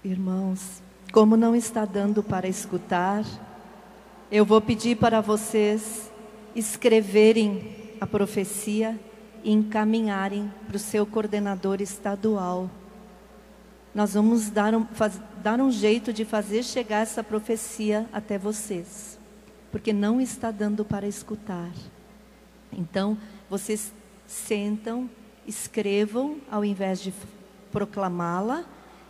Irmãos, como não está dando para escutar, eu vou pedir para vocês escreverem a profecia e encaminharem para o seu coordenador estadual. Nós vamos dar um jeito de fazer chegar essa profecia até vocês, porque não está dando para escutar. Então, vocês sentam, escrevam, ao invés de proclamá-la,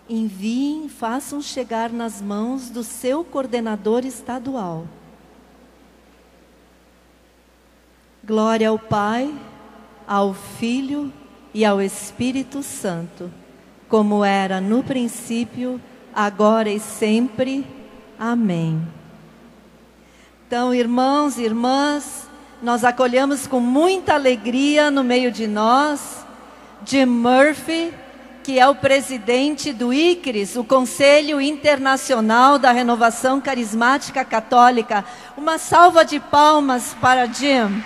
enviem, façam chegar nas mãos do seu coordenador estadual. Glória ao Pai, ao Filho e ao Espírito Santo, como era no princípio, agora e sempre. Amém. Então, irmãos e irmãs, nós acolhemos com muita alegria no meio de nós Jim Murphy, que é o presidente do ICRIS, o Conselho Internacional da Renovação Carismática Católica. Uma salva de palmas para Jim.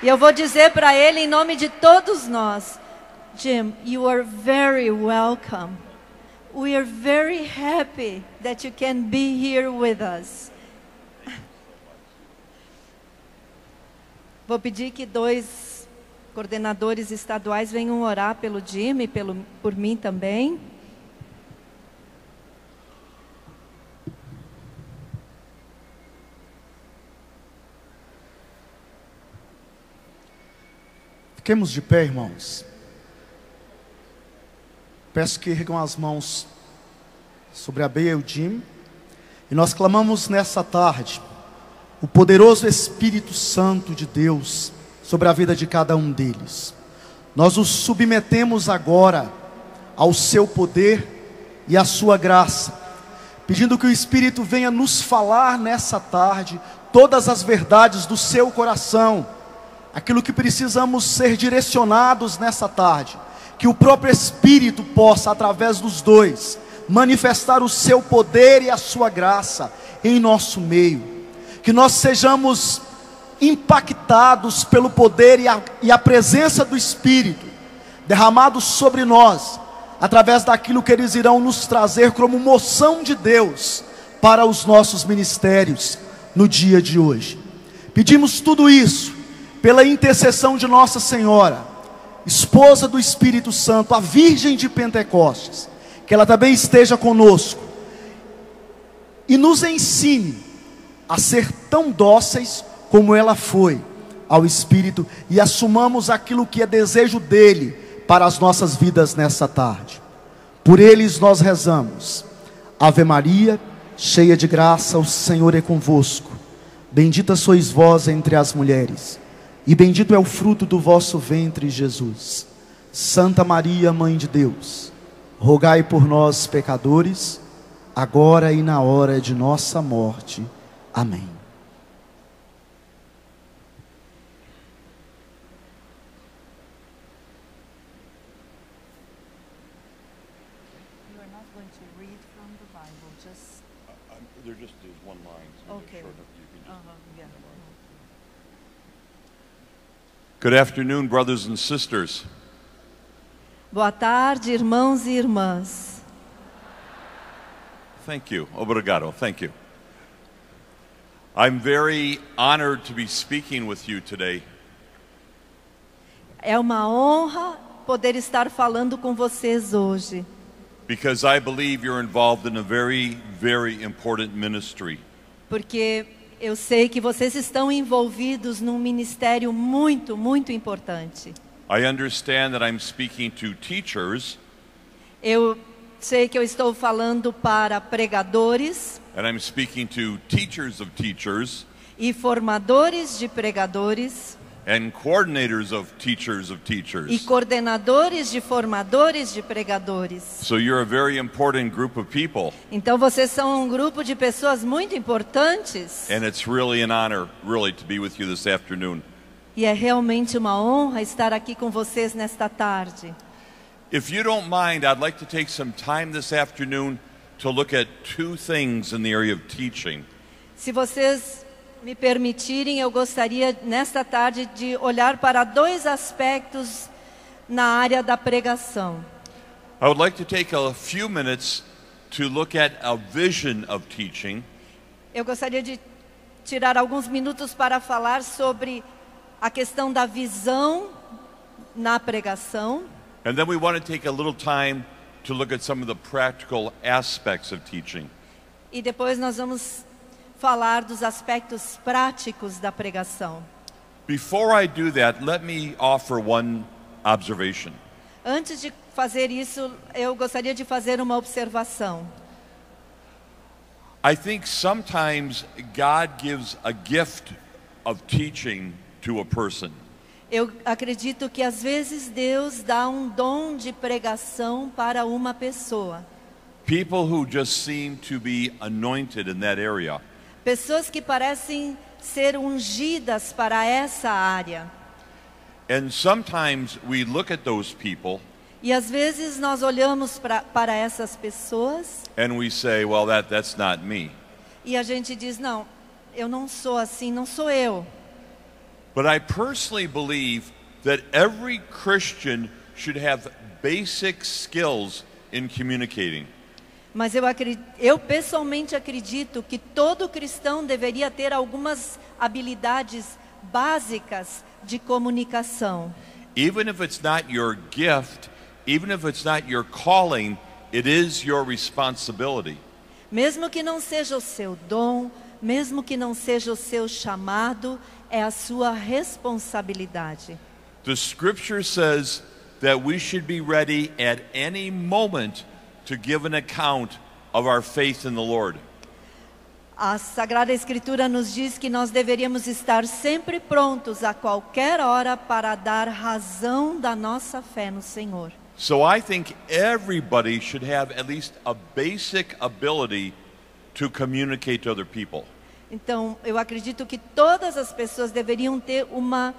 E eu vou dizer para ele em nome de todos nós, Jim, you are very welcome. We are very happy that you can be here with us. Vou pedir que 2 coordenadores estaduais venham orar pelo Jim e por mim também. Fiquemos de pé, irmãos. Peço que ergam as mãos sobre a Bea e o Jim. E nós clamamos nessa tarde o poderoso Espírito Santo de Deus sobre a vida de cada um deles. Nós os submetemos agora ao seu poder e à sua graça, pedindo que o Espírito venha nos falar nessa tarde todas as verdades do seu coração, aquilo que precisamos ser direcionados nessa tarde, que o próprio Espírito possa, através dos dois, manifestar o seu poder e a sua graça em nosso meio, que nós sejamos impactados pelo poder e a presença do Espírito derramados sobre nós, através daquilo que eles irão nos trazer como moção de Deus para os nossos ministérios no dia de hoje. Pedimos tudo isso pela intercessão de Nossa Senhora, esposa do Espírito Santo, a Virgem de Pentecostes, que ela também esteja conosco e nos ensine a ser tão dóceis como ela foi ao Espírito, e assumamos aquilo que é desejo dele para as nossas vidas nessa tarde. Por eles nós rezamos: Ave Maria, cheia de graça, o Senhor é convosco. Bendita sois vós entre as mulheres, e bendito é o fruto do vosso ventre, Jesus. Santa Maria, Mãe de Deus, rogai por nós, pecadores, agora e na hora de nossa morte. Amém. Good afternoon, brothers and sisters. Boa tarde, irmãos e irmãs. Thank you. Obrigado. Thank you. I'm very honored to be speaking with you today. É uma honra poder estar falando com vocês hoje, Because I believe you're involved in a very, very important ministry. porque eu sei que vocês estão envolvidos num ministério muito, muito importante. I understand that I'm speaking to teachers, Eu sei que eu estou falando para pregadores and I'm speaking to teachers of teachers, e formadores de pregadores and coordinators of teachers e of teachers. coordenadores de formadores de pregadores. So you're a very important group of people, Então vocês são um grupo de pessoas muito importantes, and it's really an honor, really, to be with you this afternoon. e é realmente uma honra estar aqui com vocês nesta tarde. If you don't mind, I'd like to take some time this afternoon to look at 2 things in the area of teaching. Se vocês me permitirem, eu gostaria nesta tarde de olhar para 2 aspectos na área da pregação. I would like to take a few minutes to look at a vision of teaching. Eu gostaria de tirar alguns minutos para falar sobre a questão da visão na pregação. And then we want to take a little time to look at some of the practical aspects of teaching. E depois nós vamos falar dos aspectos práticos da pregação. Before I do that, let me offer one observation. Antes de fazer isso, eu gostaria de fazer uma observação. I think sometimes God gives a gift of teaching to a person. Eu acredito que às vezes Deus dá um dom de pregação para uma pessoa. People who just seem to be anointed in that area. Pessoas que parecem ser ungidas para essa área. And sometimes we look at those people E às vezes nós olhamos para essas pessoas and we say, well, that's not me. e a gente diz, não, eu não sou assim, não sou eu. But I personally believe that every Christian should have basic skills in communicating. Mas eu pessoalmente acredito que todo cristão deveria ter algumas habilidades básicas de comunicação. Even if it's not your gift, even if it's not your calling, it is your responsibility. Mesmo que não seja o seu dom, mesmo que não seja o seu chamado, é a sua responsabilidade. The scripture says that we should be ready at any moment to give an account of our faith in the Lord. A Sagrada Escritura nos diz que nós deveríamos estar sempre prontos a qualquer hora para dar razão da nossa fé no Senhor. So I think everybody should have at least a basic ability to communicate to other people. Então, eu acredito que todas as pessoas deveriam ter uma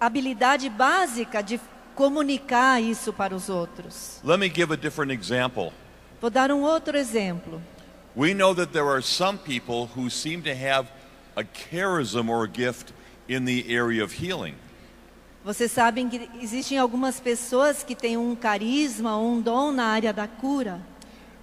habilidade básica de comunicar isso para os outros. Let me give a different example. Vou dar um outro exemplo. We know that there are some people who seem to have a charism or a gift in the area of healing. Vocês sabem que existem algumas pessoas que têm um carisma, um dom na área da cura.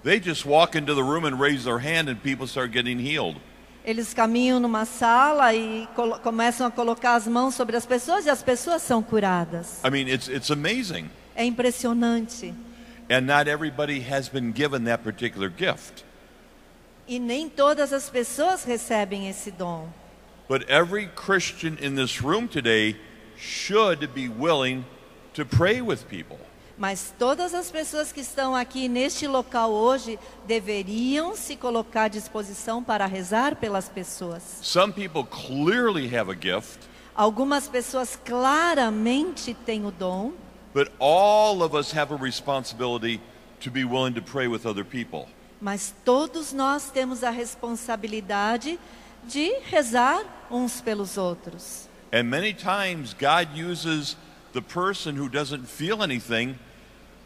They just walk into the room and raise their hand and people start getting healed. Eles caminham numa sala e começam a colocar as mãos sobre as pessoas e as pessoas são curadas. I mean, it's amazing. É impressionante. And not everybody has been given that particular gift. E nem todas as pessoas recebem esse dom. But every Christian in this room today should be willing to pray with people. Mas todas as pessoas que estão aqui neste local hoje deveriam se colocar à disposição para rezar pelas pessoas. Some people clearly have a gift, Algumas pessoas claramente têm o dom, but all of us have a responsibility to be willing to pray with other people. mas todos nós temos a responsabilidade de rezar uns pelos outros. And many times God uses the person who doesn't feel anything,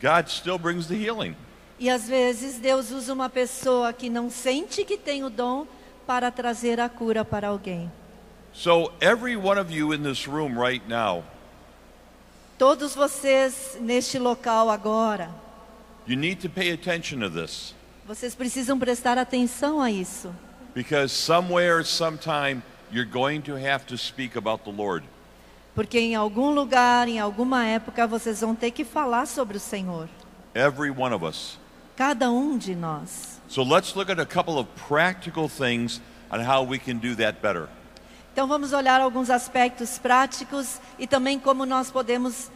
God still brings the healing. E às vezes Deus usa uma pessoa que não sente que tem o dom para trazer a cura para alguém. So every one of you in this room right now, Todos vocês neste local agora, you need to pay attention to this. vocês precisam prestar atenção a isso. Because somewhere, sometime, you're going to have to speak about the Lord. Porque em algum lugar, em alguma época, vocês vão ter que falar sobre o Senhor. Every one of us. Cada um de nós. So let's look at a couple of practical things on how we can do that better. Então vamos olhar alguns aspectos práticos e também como nós podemos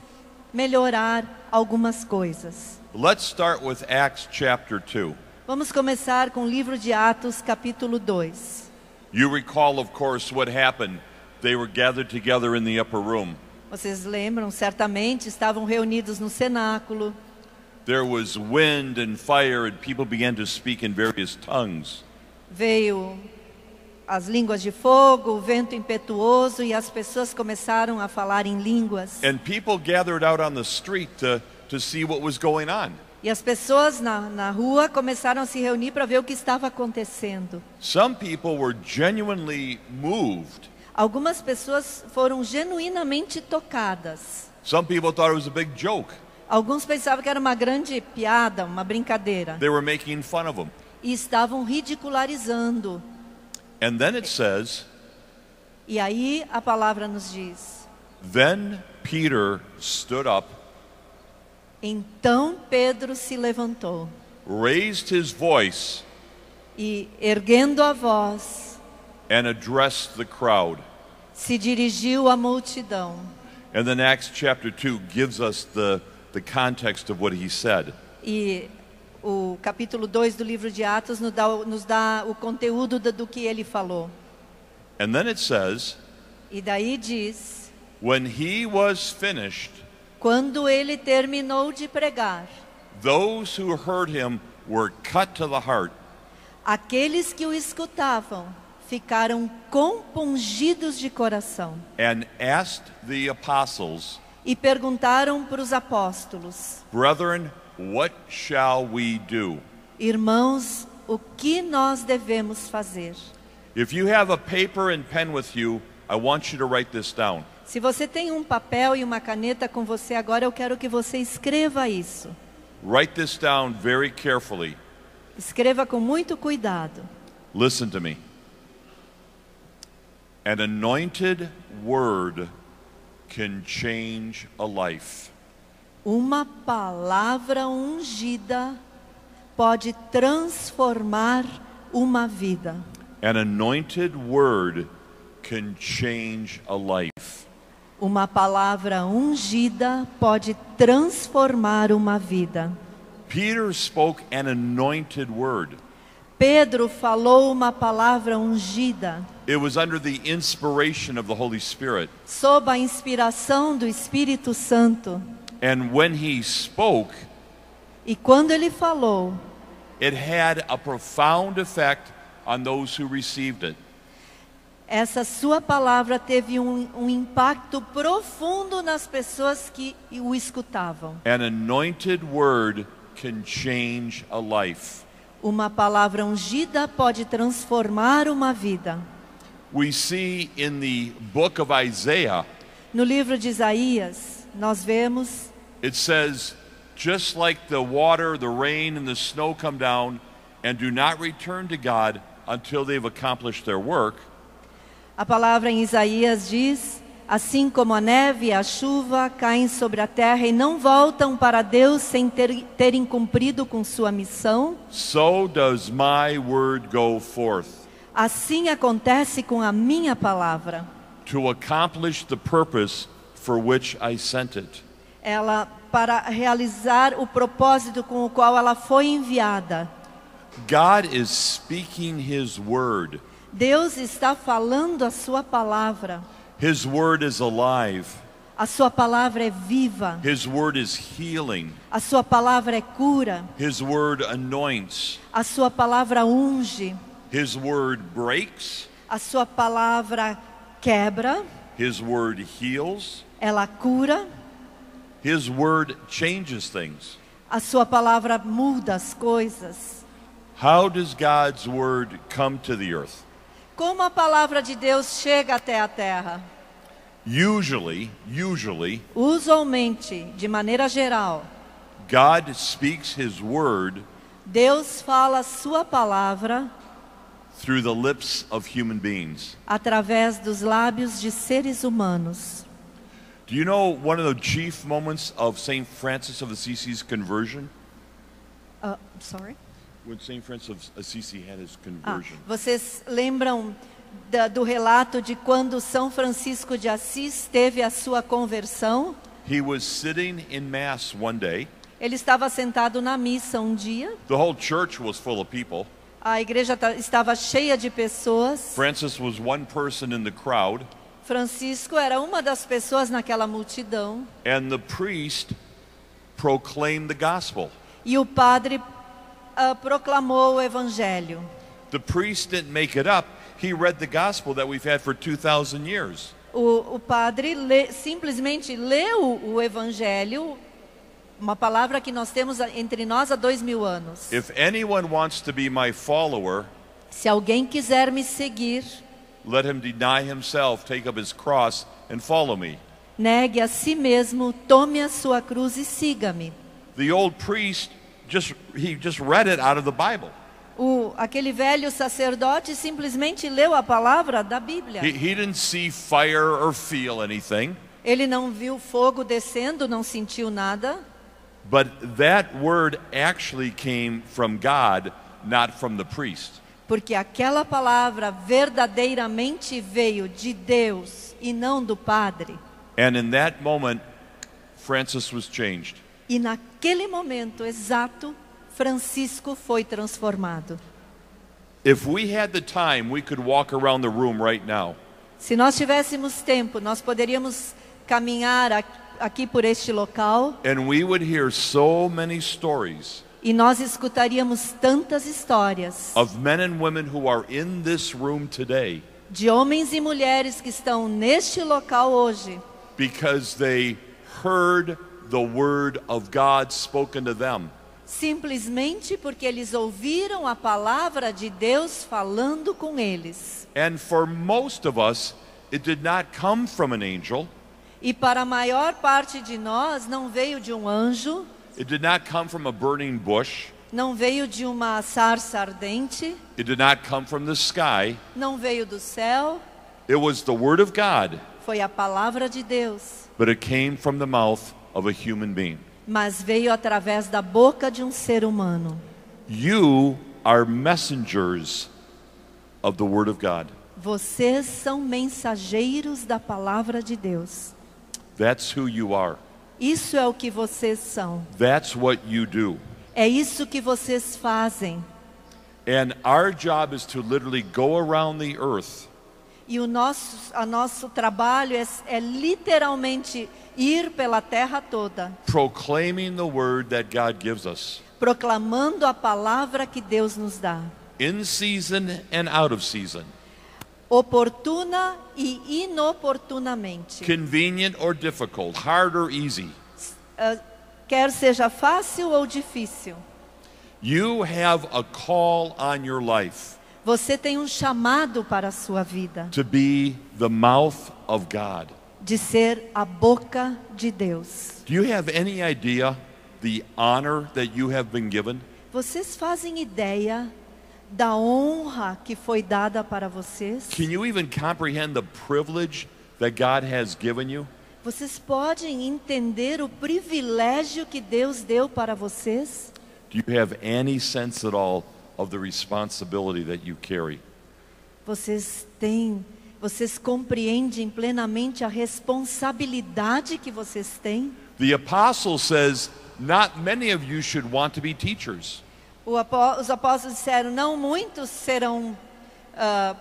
melhorar algumas coisas. Let's start with Acts chapter 2. Vamos começar com o livro de Atos, capítulo 2. You recall, of course, what happened. They were gathered together in the upper room. Vocês lembram, certamente, estavam reunidos no cenáculo. There was wind and fire, and people began to speak in various tongues. Veio as línguas de fogo, o vento impetuoso e as pessoas começaram a falar em línguas. And people gathered out on the street to see what was going on. E as pessoas na rua começaram a se reunir para ver o que estava acontecendo. Some people were genuinely moved Algumas pessoas foram genuinamente tocadas. Some people thought it was a big joke. Alguns pensavam que era uma grande piada, uma brincadeira. They were making fun of him. E estavam ridicularizando. And then it says, E aí a palavra nos diz: then Peter stood up, então Pedro se levantou raised his voice, e, erguendo a voz, and addressed the crowd. se dirigiu à multidão. And then Acts chapter 2 gives us the context of what he said. E o capítulo 2 do livro de Atos nos dá o conteúdo do que ele falou. And then it says, E daí diz: when he was finished, quando ele terminou de pregar, those who heard him were cut to the heart, aqueles que o escutavam ficaram compungidos de coração and asked the apostles, e perguntaram para os apóstolos: brethren, what shall we do? irmãos, o que nós devemos fazer? If you have a paper and pen with you, I want you to write this down. Se você tem um papel e uma caneta com você agora, eu quero que você escreva isso. Write this down very carefully. Escreva com muito cuidado. Listen to me. An anointed word can change a life. Uma palavra ungida pode transformar uma vida. An anointed word can change a life. Uma palavra ungida pode transformar uma vida. Peter spoke an anointed word. Pedro falou uma palavra ungida, It was under the inspiration of the Holy Spirit. sob a inspiração do Espírito Santo. And when he spoke, E quando ele falou, it had a profound effect on those who received it. essa sua palavra teve um impacto profundo nas pessoas que o escutavam. An anointed word can change a life. Uma palavra ungida pode transformar uma vida. We see in the book of Isaiah, No livro de Isaías, nós vemos, it says, just like the water, the rain, and the snow come down and do not return to God until they've accomplished their work, a palavra em Isaías diz: assim como a neve e a chuva caem sobre a terra e não voltam para Deus sem terem cumprido com sua missão, so does my word go forth assim acontece com a minha palavra. to accomplish the purpose for which I sent it. Ela para realizar o propósito com o qual ela foi enviada. God is speaking His word. Deus está falando a sua palavra. His word is alive. A sua palavra é viva. His word is healing. A sua palavra é cura. His word anoints. A sua palavra unge. His word breaks. A sua palavra quebra. His word heals. Ela cura. His word changes things. A sua palavra muda as coisas. How does God's word come to the earth? Como a palavra de Deus chega até a terra? Usually, Usualmente, de maneira geral, God speaks His word Deus fala a sua palavra through the lips of human beings. através dos lábios de seres humanos. Do you know one of the chief moments of St. Francis of Assisi's conversion? Sorry? When St. Francis of Assisi had his conversion. Vocês lembram do relato de quando São Francisco de Assis teve a sua conversão? He was sitting in Mass one day. Ele estava sentado na missa um dia. The whole church was full of people. A igreja estava cheia de pessoas. Francis was one person in the crowd. Francisco era uma das pessoas naquela multidão. And the priest proclaimed the gospel. E o padre proclamou o evangelho. The priest didn't make it up. He read the gospel that we've had for 2,000 years. O padre simplesmente leu o evangelho, uma palavra que nós temos entre nós há 2000 anos. If anyone wants to be my follower, Se alguém quiser me seguir, let him deny himself, take up his cross, and follow me. Negue a si mesmo, tome a sua cruz e siga-me. The old priest just read it out of the Bible. Aquele velho sacerdote simplesmente leu a palavra da Bíblia. He didn't see fire or feel anything. Ele não viu fogo descendo, não sentiu nada. But that word actually came from God, not from the priest. Porque aquela palavra verdadeiramente veio de Deus e não do padre. And in that moment, Francis was changed. E naquele momento exato, Francisco foi transformado. If we had the time, we could walk around the room right now. Se nós tivéssemos tempo, nós poderíamos caminhar aqui por este local. And we would hear so many stories E nós escutaríamos tantas histórias of men and women who are in this room today de homens e mulheres que estão neste local hoje, because they heard the word of God spoken to them. simplesmente porque eles ouviram a palavra de Deus falando com eles. And for most of us, it did not come from an angel. E para a maior parte de nós não veio de um anjo, It did not come from a burning bush. não veio de uma sarça ardente, It did not come from the sky. não veio do céu, It was the word of God, foi a palavra de Deus, but it came from the mouth of a human being. mas veio através da boca de um ser humano. You are messengers of the word of God. Vocês são mensageiros da palavra de Deus. That's who you are. Isso é o que vocês são. That's what you do. É isso que vocês fazem. And our job is to literally go around the earth E o nosso trabalho é literalmente ir pela terra toda, proclaiming the word that God gives us, proclamando a palavra que Deus nos dá. in season and out of season, Oportuna e inoportunamente. convenient or difficult, hard or easy. Quer seja fácil ou difícil. You have a call on your life Você tem um chamado para a sua vida, to be the mouth of God. de ser a boca de Deus. Do you have any idea the honor that you have been given? Vocês fazem ideia da honra que foi dada para vocês? Can you even comprehend the privilege that God has given you? Vocês podem entender o privilégio que Deus deu para vocês? Do you have any sense at all of the responsibility that you carry? Vocês compreendem plenamente a responsabilidade que vocês têm? The apostle says, not many of you should want to be teachers. Os apóstolos disseram, não muitos serão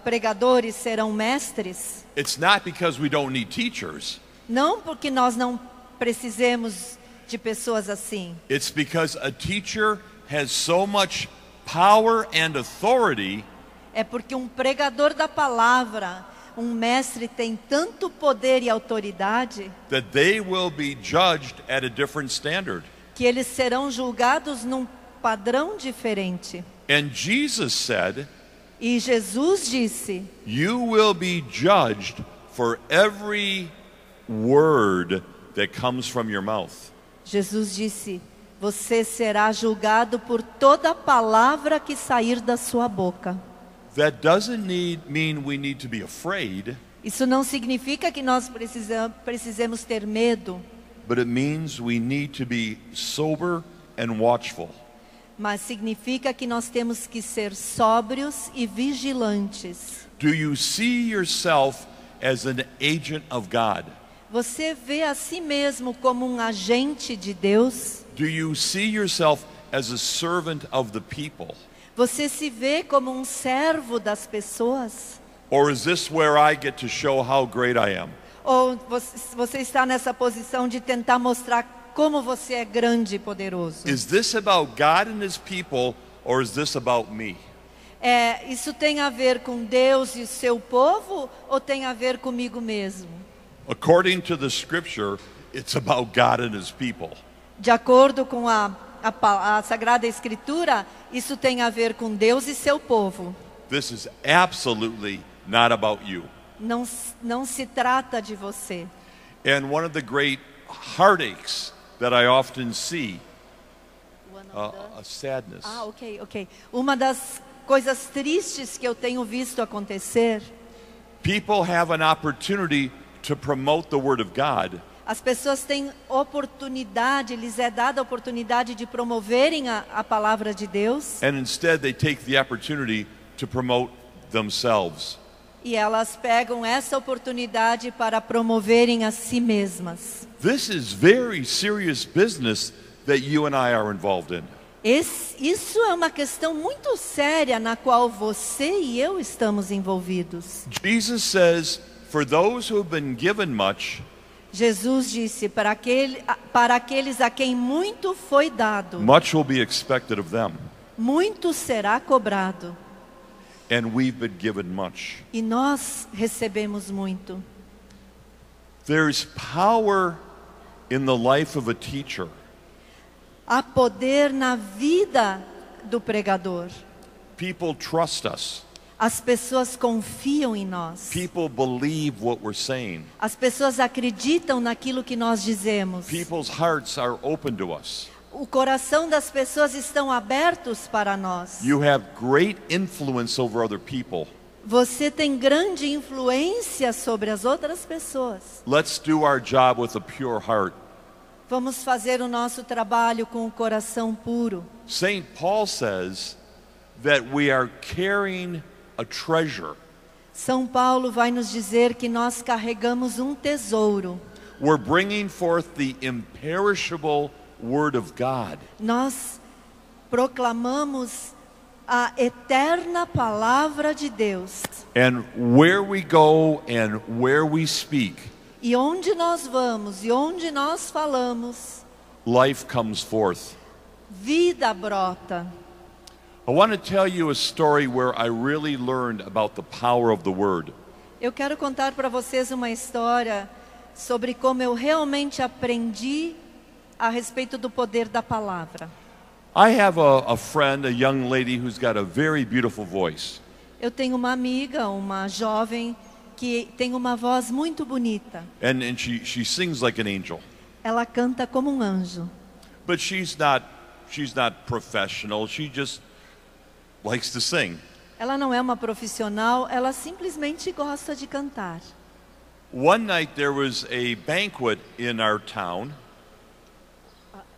pregadores, serão mestres. It's not because we don't need teachers. Não porque nós não precisemos de pessoas assim. It's because a teacher has so much power and authority É porque um pregador da palavra, um mestre tem tanto poder e autoridade that they will be judged at a different standard. que eles serão julgados num padrão diferente. And Jesus said, E Jesus disse, you will be judged for every word that comes from your mouth. Jesus disse, você será julgado por toda palavra que sair da sua boca. That doesn't mean we need to be afraid, Isso não significa que nós precisemos ter medo, but it means we need to be sober and watchful. mas significa que nós temos que ser sóbrios e vigilantes. Do you see yourself as an agent of God? Você vê a si mesmo como um agente de Deus? Do you see yourself as a servant of the people? Você se vê como um servo das pessoas? Or is this where I get to show how great I am? Ou você está nessa posição de tentar mostrar como você é grande e poderoso? Is this about God and His people, or is this about me? Isso tem a ver com Deus e o seu povo ou tem a ver comigo mesmo? According to the scripture, it's about God and His people. De acordo com a Sagrada Escritura, isso tem a ver com Deus e seu povo. This is absolutely not about you. Não se trata de você. And one of the great heartaches that I often see, a sadness, ok. Uma das coisas tristes que eu tenho visto acontecer, people have an opportunity to promote the Word of God, as pessoas têm oportunidade, lhes é dada a oportunidade de promoverem a palavra de Deus, and instead they take the opportunity to promote themselves. e elas pegam essa oportunidade para promoverem a si mesmas. This is very serious business that you and I are involved in. Isso é uma questão muito séria na qual você e eu estamos envolvidos. Jesus says, for those who have been given much, Jesus disse, para aqueles a quem muito foi dado, much will be expected of them. muito será cobrado. And we've been given much. E nós recebemos muito. There's power in the life of a teacher. Há poder na vida do pregador. People trust us. As pessoas confiam em nós. People believe what we're saying. As pessoas acreditam naquilo que nós dizemos. People's hearts are open to us. O coração das pessoas estão abertos para nós. You have great influence over other people. Você tem grande influência sobre as outras pessoas. Let's do our job with a pure heart. Vamos fazer o nosso trabalho com o coração puro. St. Paul says that we are carrying a treasure. São Paulo vai nos dizer que nós carregamos um tesouro. We're bringing forth the imperishable Word of God. Nós proclamamos a eterna palavra de Deus. And where we go and where we speak, E onde nós vamos e onde nós falamos, life comes forth. vida brota. I want to tell you a story where I really learned about the power of the Word. Eu quero contar para vocês uma história sobre como eu realmente aprendi a respeito do poder da palavra. I have a friend, a young lady who's got a very beautiful voice. Eu tenho uma amiga, uma jovem, que tem uma voz muito bonita. And she sings like an angel. Ela canta como um anjo. But she's not professional. She just likes to sing. Ela não é uma profissional, ela simplesmente gosta de cantar. One night there was a banquet in our town.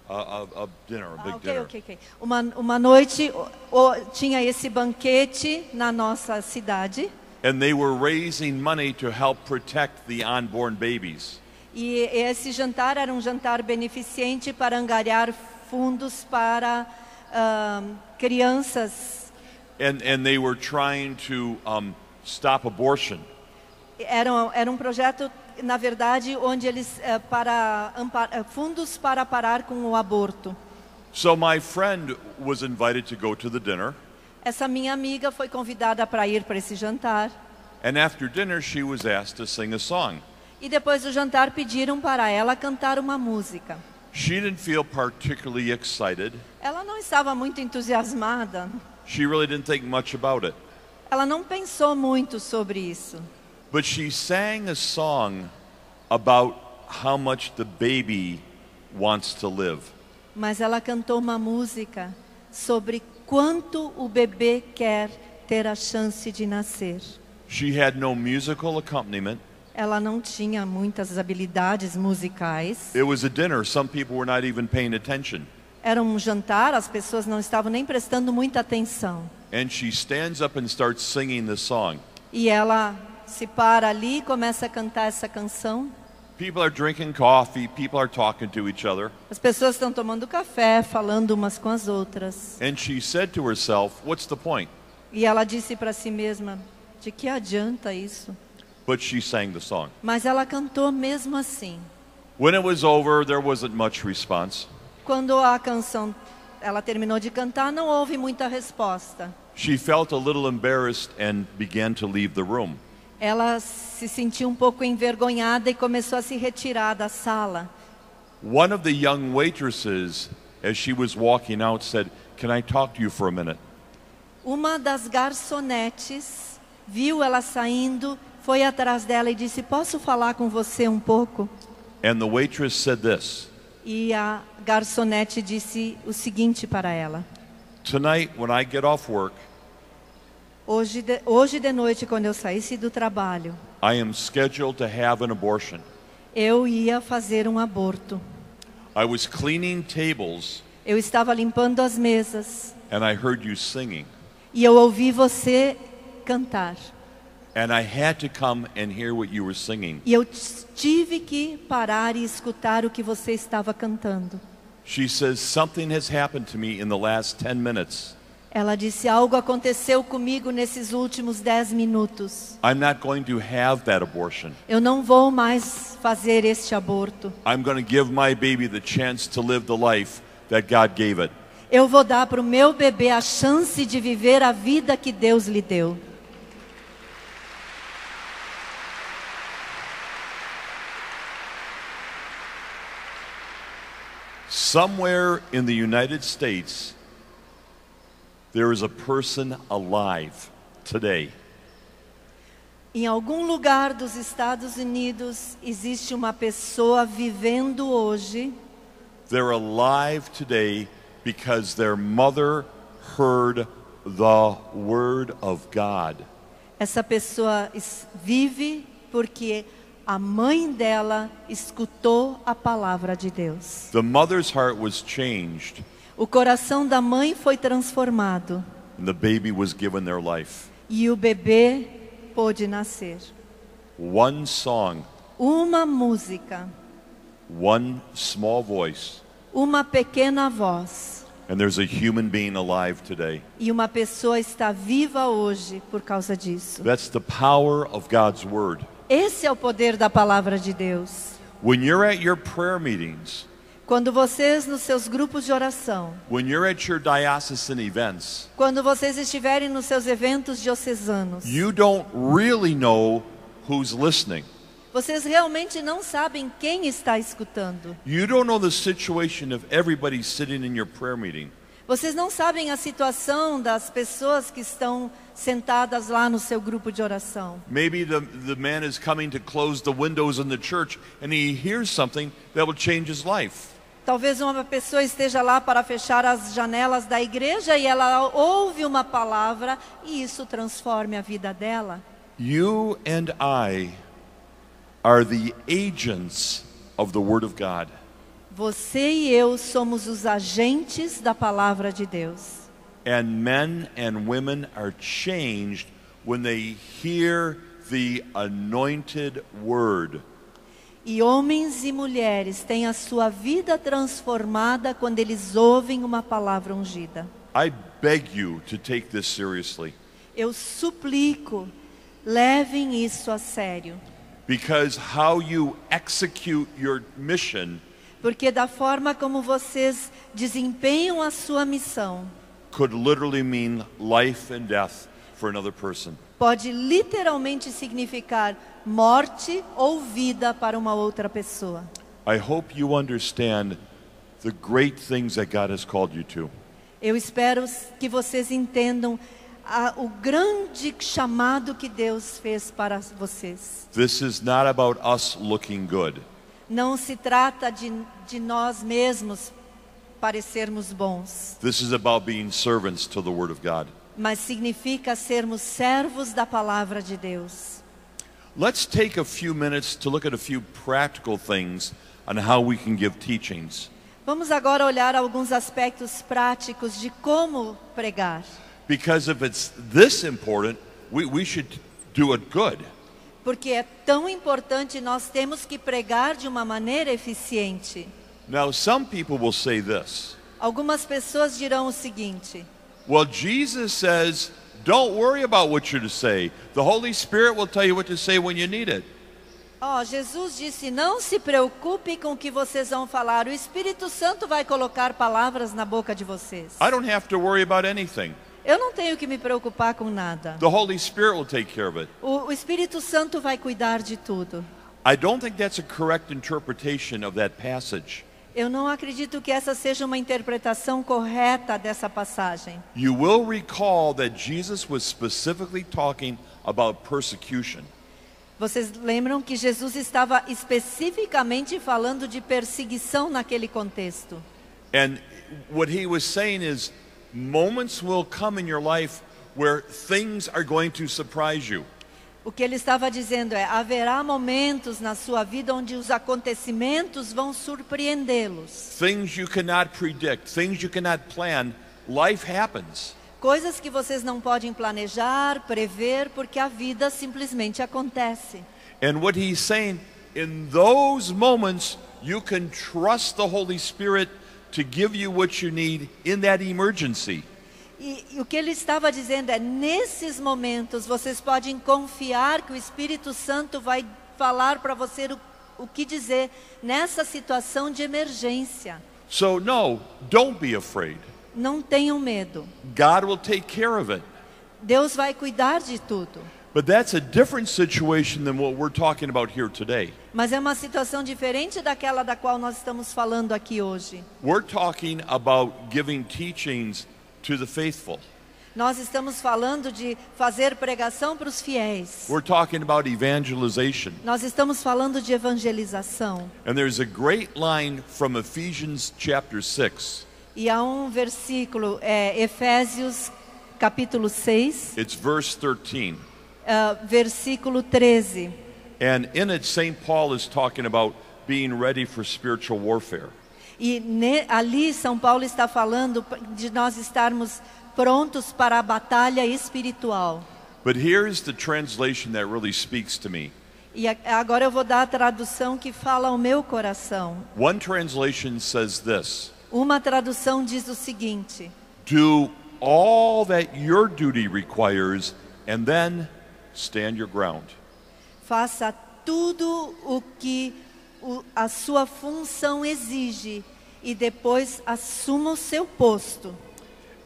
A dinner, a big dinner. Ok. Uma noite tinha esse banquete na nossa cidade. And they were raising money to help protect the unborn babies. E esse jantar era um jantar beneficente para angariar fundos para crianças. And they were trying to stop abortion. Era um projeto, na verdade, onde eles fundos para parar com o aborto. So my friend was invited to go to the dinner. Essa minha amiga foi convidada para ir para esse jantar. And after dinner she was asked to sing a song. E depois do jantar pediram para ela cantar uma música. She didn't feel particularly excited. Ela não estava muito entusiasmada. She really didn't think much about it. Ela não pensou muito sobre isso. But she sang a song about how much the baby wants to live. Mas ela cantou uma música sobre quanto o bebê quer ter a chance de nascer. She had no musical accompaniment. Ela não tinha muitas habilidades musicais. It was a dinner. Some people were not even paying attention. Era um jantar, as pessoas não estavam nem prestando muita atenção. And she stands up and starts singing the song. E ela se para ali e começa a cantar essa canção. People are drinking coffee, people are talking to each other. As pessoas estão tomando café, falando umas com as outras. And she said to herself, what's the point? E ela disse para si mesma, de que adianta isso? But she sang the song. Mas ela cantou mesmo assim. When it was over, there wasn't much response. Quando a canção, ela terminou de cantar, não houve muita resposta. She felt a little embarrassed and began to leave the room. Ela se sentiu um pouco envergonhada e começou a se retirar da sala. One of the young waitresses, as she was walking out, said, "Can I talk to you for a minute?" Uma das garçonetes viu ela saindo, foi atrás dela e disse, posso falar com você um pouco? And the waitress said this, E a garçonete disse o seguinte para ela: "Tonight, when I get off work, hoje de noite, quando eu saísse do trabalho, I am scheduled to have an abortion. eu ia fazer um aborto. I was cleaning tables Eu estava limpando as mesas and I heard you singing. e eu ouvi você cantar. And I had to come and hear what you were singing." E eu tive que parar e escutar o que você estava cantando. She says, "Something has happened to me in the last 10 minutes. Ela disse: algo aconteceu comigo nesses últimos 10 minutos. I'm not going to have that abortion. Eu não vou mais fazer este aborto. I'm going to give my baby the chance to live the life that God gave it." Eu vou dar para o meu bebê a chance de viver a vida que Deus lhe deu. Somewhere in the United States, there is a person alive today Em algum lugar dos Estados Unidos existe uma pessoa vivendo hoje. They're alive today because their mother heard the word of God. Essa pessoa vive porque a mãe dela escutou a palavra de Deus. The mother's heart was changed, O coração da mãe foi transformado and the baby was given their life. e o bebê pôde nascer. One song, Uma música, one small voice, uma pequena voz, and there's a human being alive today. e uma pessoa está viva hoje por causa disso. That's the power of God's word. Esse é o poder da palavra de Deus. When you're at your prayer meetings, Quando vocês nos seus grupos de oração, when you're at your diocesan events, quando vocês estiverem nos seus eventos diocesanos, you don't really know who's listening. vocês realmente não sabem quem está escutando. You don't know the situation of everybody sitting in your prayer meeting. Vocês não sabem a situação das pessoas que estão sentadas lá no seu grupo de oração. Maybe the man is coming to close the windows in the church and he hears something that will change his life. Talvez uma pessoa esteja lá para fechar as janelas da igreja e ela ouve uma palavra e isso transforme a vida dela. You and I are the agents of the Word of God. Você e eu somos os agentes da palavra de Deus. And men and women are changed when they hear the anointed Word. E homens e mulheres têm a sua vida transformada quando eles ouvem uma palavra ungida. I beg you to take this seriously. Eu suplico, levem isso a sério. Because how you execute your mission Porque da forma como vocês desempenham a sua missão, could literally mean life and death for another person. pode literalmente significar morte ou vida para uma outra pessoa. I hope you understand the great things that God has called you to. Eu espero que vocês entendam o grande chamado que Deus fez para vocês. This is not about us looking good. Não se trata de nós mesmos parecermos bons, This is about being servants to the Word of God. mas significa sermos servos da palavra de Deus. Let's take a few minutes to look at a few practical things on how we can give teachings. Vamos agora olhar alguns aspectos práticos de como pregar. Because if it's this important, we should do it good. Porque é tão importante, nós temos que pregar de uma maneira eficiente. Now, some people will say this. Algumas pessoas dirão o seguinte: Well, Jesus says, don't worry about what you're to say. The Holy Spirit will tell you what to say when you need it. Jesus disse, não se preocupe com o que vocês vão falar. O Espírito Santo vai colocar palavras na boca de vocês. I don't have to worry about anything. Eu não tenho que me preocupar com nada. The Holy Spirit will take care of it. O Espírito Santo vai cuidar de tudo. I don't think that's a correct interpretation of that passage. Eu não acredito que essa seja uma interpretação correta dessa passagem. You will recall that Jesus was specifically talking about persecution. Vocês lembram que Jesus estava especificamente falando de perseguição naquele contexto. And what he was saying is, moments will come in your life where things are going to surprise you. O que ele estava dizendo é, haverá momentos na sua vida onde os acontecimentos vão surpreendê-los. Things you cannot predict, things you cannot plan, life happens. Coisas que vocês não podem planejar, prever, porque a vida simplesmente acontece. And what he's saying, in those moments, you can trust the Holy Spirit to give you what you need in that emergency. E o que ele estava dizendo é, nesses momentos, vocês podem confiar que o Espírito Santo vai falar para você o que dizer nessa situação de emergência. So no, don't be afraid. Não tenham medo. God will take care of it. Deus vai cuidar de tudo. But that's a different situation than what we're talking about here today. Mas é uma situação diferente daquela da qual nós estamos falando aqui hoje. We're talking about giving teachings to the faithful. Nós estamos falando de fazer pregação para os fiéis. We're talking about evangelization. Nós estamos falando de evangelização. And there's a great line from Ephesians chapter 6. E há um versículo, Efésios capítulo 6, It's verse 13. versículo 13. And in it, St. Paul is talking about being ready for spiritual warfare. E ali São Paulo está falando de nós estarmos prontos para a batalha espiritual. But here's the translation that really speaks to me. E agora eu vou dar a tradução que fala ao meu coração. One translation says this: Uma tradução diz o seguinte: do all that your duty requires and then stand your ground. Faça tudo o que a sua função exige e depois assuma o seu posto.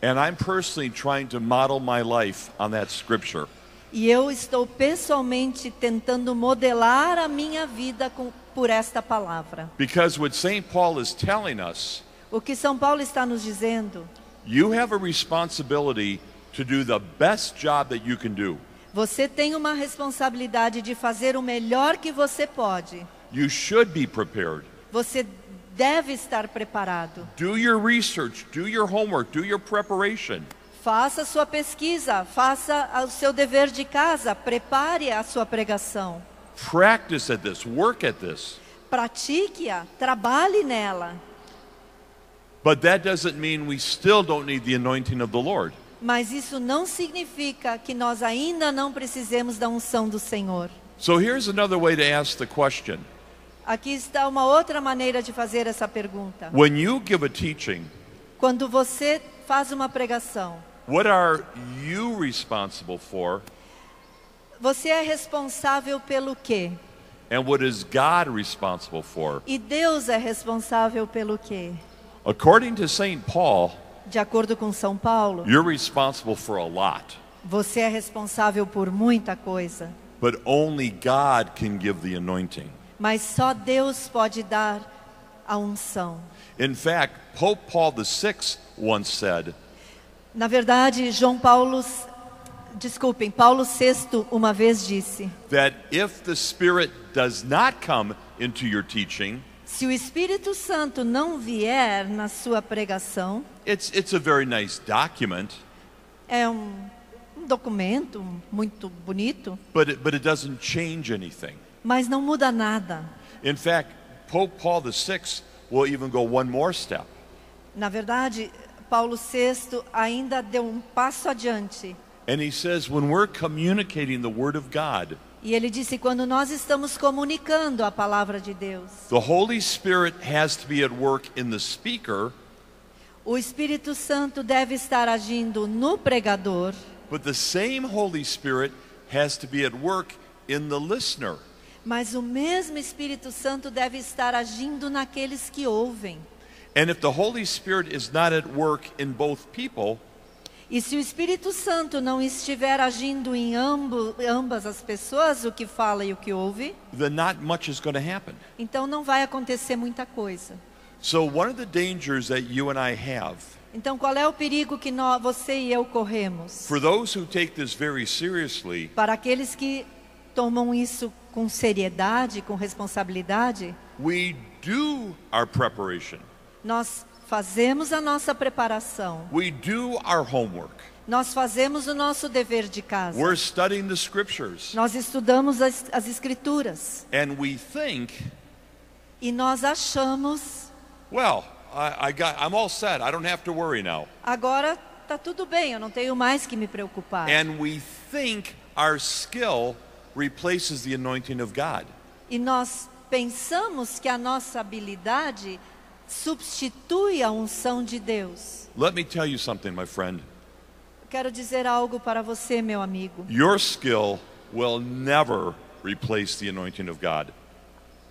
And I'm personally trying to model my life on that scripture. E eu estou pessoalmente tentando modelar a minha vida por esta palavra. Because what St. Paul is telling us, O que São Paulo está nos dizendo, you have a responsibility to do the best job that you can do. você tem uma responsabilidade de fazer o melhor que você pode. You should be prepared. Você deve estar preparado. Do your research, do your homework, do your preparation. Faça a sua pesquisa, faça o seu dever de casa, prepare a sua pregação. Practice at this, work at this. Pratique-a, trabalhe nela. But that doesn't mean we still don't need the anointing of the Lord. Mas isso não significa que nós ainda não precisemos da unção do Senhor. So here's another way to ask the question. Aqui está uma outra maneira de fazer essa pergunta. When you give a teaching, Quando você faz uma pregação, what are you responsible for, você é responsável pelo quê? and what is God responsible for? E Deus é responsável pelo quê? According to St. Paul, De acordo com São Paulo, you're responsible for a lot, você é responsável por muita coisa. but only God can give the anointing. Mas só Deus pode dar a unção. In fact, Pope Paul VI once said, Na verdade, Paulo VI uma vez disse: that if the Spirit does not come into your teaching, se o Espírito Santo não vier na sua pregação, it's a very nice document, é um documento muito bonito, but it doesn't change anything. mas não muda nada. In fact, Pope Paul VI will even go one more step. Na verdade, Paulo VI ainda deu um passo adiante. And he says, when we're communicating the Word of God, E ele disse, quando nós estamos comunicando a palavra de Deus, the Holy Spirit has to be at work in the speaker, o Espírito Santo deve estar agindo no pregador, but the same Holy Spirit has to be at work in the listener. mas o mesmo Espírito Santo deve estar agindo naqueles que ouvem. And if the Holy Spirit is not at work in both people, E se o Espírito Santo não estiver agindo em ambas as pessoas, o que fala e o que ouve, then not much is going to happen. então não vai acontecer muita coisa. So one of the dangers that you and I have, Então qual é o perigo que você e eu corremos? for those who take this very seriously, Para aqueles que tomam isso com seriedade, com responsabilidade, we do our preparation. nós fazemos a nossa preparação. We do our homework. Nós fazemos o nosso dever de casa. We're studying the scriptures. Nós estudamos as escrituras. And we think, E nós achamos, well, I'm all set. I don't have to worry now. agora está tudo bem, eu não tenho mais que me preocupar. And we think our skill replaces the anointing of God. E nós pensamos que a nossa habilidade substitui a unção de Deus. Let me tell you something, my friend. Quero dizer algo para você, meu amigo. Your skill will never replace the anointing of God.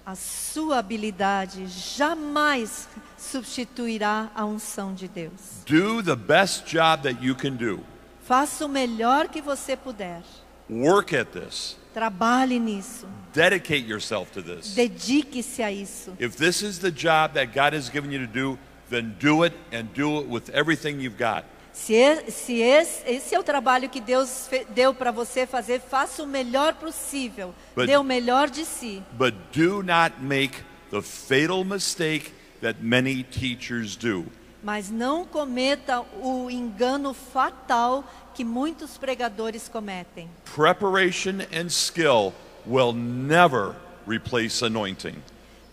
A sua habilidade jamais substituirá a unção de Deus. Do the best job that you can do. Faça o melhor que você puder. Work at this. Trabalhe nisso. Dedicate yourself to this. Dedique-se a isso. If this is the job that God has given you to do, then do it and do it with everything you've got. Se esse é o trabalho que Deus deu para você fazer, faça o melhor possível. But- Dê o melhor de si. But do not make the fatal mistake that many teachers do. Mas não cometa o engano fatal que muitos pregadores cometem. Preparation and skill will never replace anointing.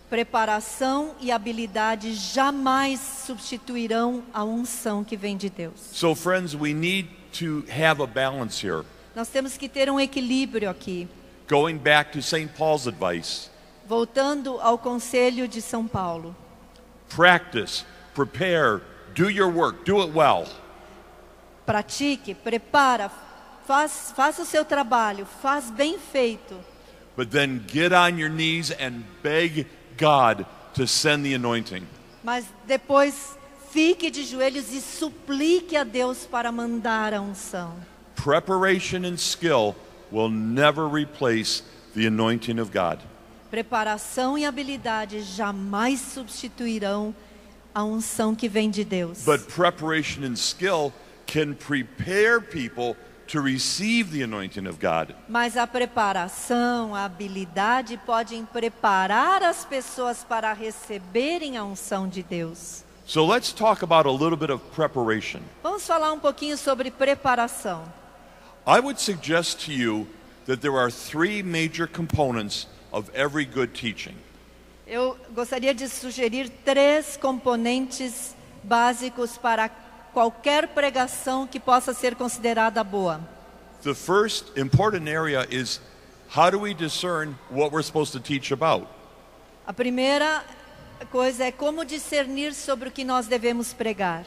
Preparação e habilidade jamais substituirão a unção que vem de Deus. So friends, we need to have a balance here. Nós temos que ter um equilíbrio aqui. Going back to St. Paul's advice, Voltando ao conselho de São Paulo. practice, prepare, do your work, do it well. Pratique, prepara, faça o seu trabalho, faz bem feito. But then get on your knees and beg God to send the anointing. Mas depois fique de joelhos e suplique a Deus para mandar a unção. Preparation and skill will never replace the anointing of God. Preparação e habilidade jamais substituirão a unção que vem de Deus. But preparation and skill can prepare people to receive the anointing of God. Mas a preparação, a habilidade podem preparar as pessoas para receberem a unção de Deus. So let's talk about a little bit of preparation. Vamos falar um pouquinho sobre preparação. I would suggest to you that there are three major components of every good teaching. Eu gostaria de sugerir 3 componentes básicos para qualquer pregação que possa ser considerada boa. The first important area is how do we discern what we're supposed to teach about? A primeira coisa é como discernir sobre o que nós devemos pregar.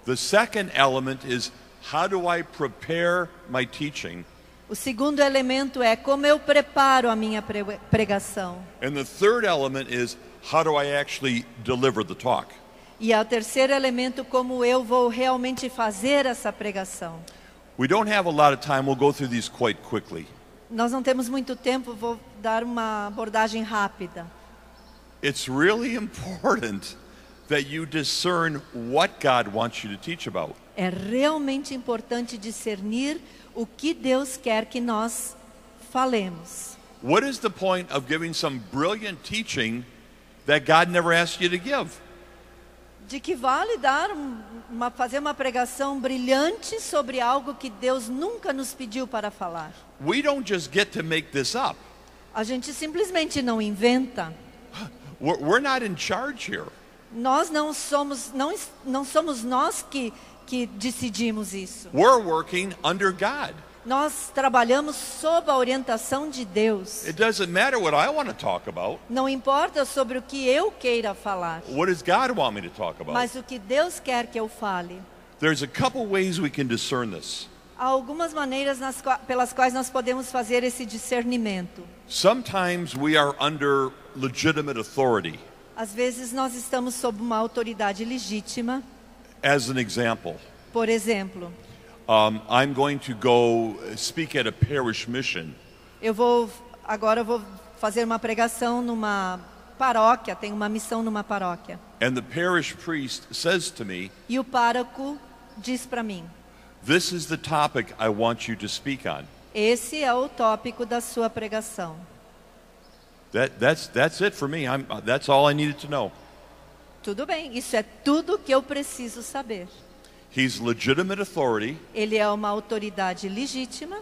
The second element is how do I prepare my teaching? O segundo elemento é como eu preparo a minha pregação. And the third element is how do I actually deliver the talk? E o terceiro elemento, como eu vou realmente fazer essa pregação. We don't have a lot of time. We'll go through these quite quickly. Nós não temos muito tempo, vou dar uma abordagem rápida. It's really important that you discern what God wants you to teach about. É realmente importante discernir o que Deus quer que nós falemos. What is the point of giving some brilliant teaching that God never asked you to give? De que vale fazer uma pregação brilhante sobre algo que Deus nunca nos pediu para falar? We don't just get to make this up. A gente simplesmente não inventa. We're not in charge here. Nós não somos nós que decidimos isso. We're working under God. Nós trabalhamos sob a orientação de Deus. It doesn't matter what I want to talk about. Não importa sobre o que eu queira falar, What does God want me to talk about? mas o que Deus quer que eu fale. There's a couple ways we can discern this. Há algumas maneiras pelas quais nós podemos fazer esse discernimento. Sometimes we are under legitimate authority. Às vezes nós estamos sob uma autoridade legítima. As an example, Por exemplo, I'm going to go speak at a parish mission. Agora eu vou fazer uma pregação numa paróquia, tenho uma missão numa paróquia. And the parish priest says to me, E o pároco diz para mim: this is the topic I want you to speak on. Esse é o tópico da sua pregação. That's it for me. That's all I needed to know. Tudo bem, isso é tudo que eu preciso saber. He's legitimate authority. Ele é uma autoridade legítima.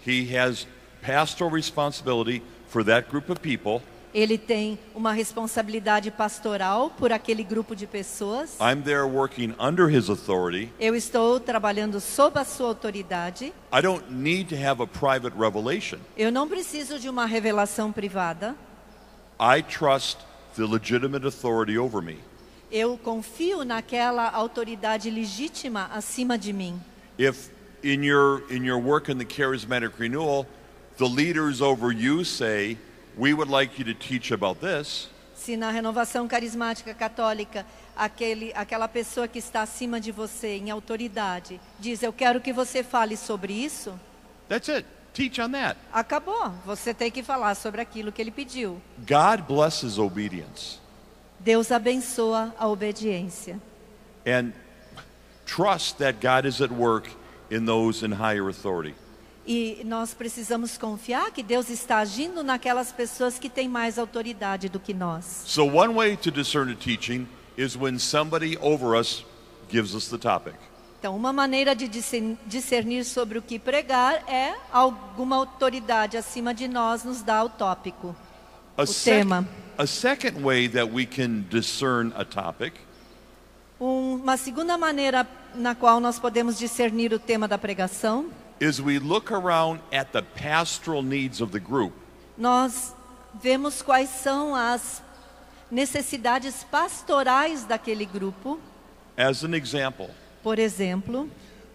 He has pastoral responsibility for that group of people. Ele tem uma responsabilidade pastoral por aquele grupo de pessoas. I'm there working under his authority. Eu estou trabalhando sob a sua autoridade. I don't need to have a private revelation. Eu não preciso de uma revelação privada. I trust the legitimate authority over me. Eu confio naquela autoridade legítima acima de mim. If in your work in the charismatic renewal, the leaders over you say, "We would like you to teach about this." Se na renovação carismática católica, aquela pessoa que está acima de você em autoridade diz, eu quero que você fale sobre isso. That's it. Teach on that. Acabou. Você tem que falar sobre aquilo que ele pediu. God blesses obedience. Deus abençoa a obediência. And trust that God is at work in those in higher authority. E nós precisamos confiar que Deus está agindo naquelas pessoas que têm mais autoridade do que nós. So one way to discern a teaching is when somebody over us gives us the topic. Então, uma maneira de discernir sobre o que pregar é alguma autoridade acima de nós nos dá o tópico, o tema. A second way that we can discern a topic Uma segunda maneira na qual nós podemos discernir o tema da pregação is we look around at the pastoral needs of the group. nós vemos quais são as necessidades pastorais daquele grupo. As an example, Por exemplo,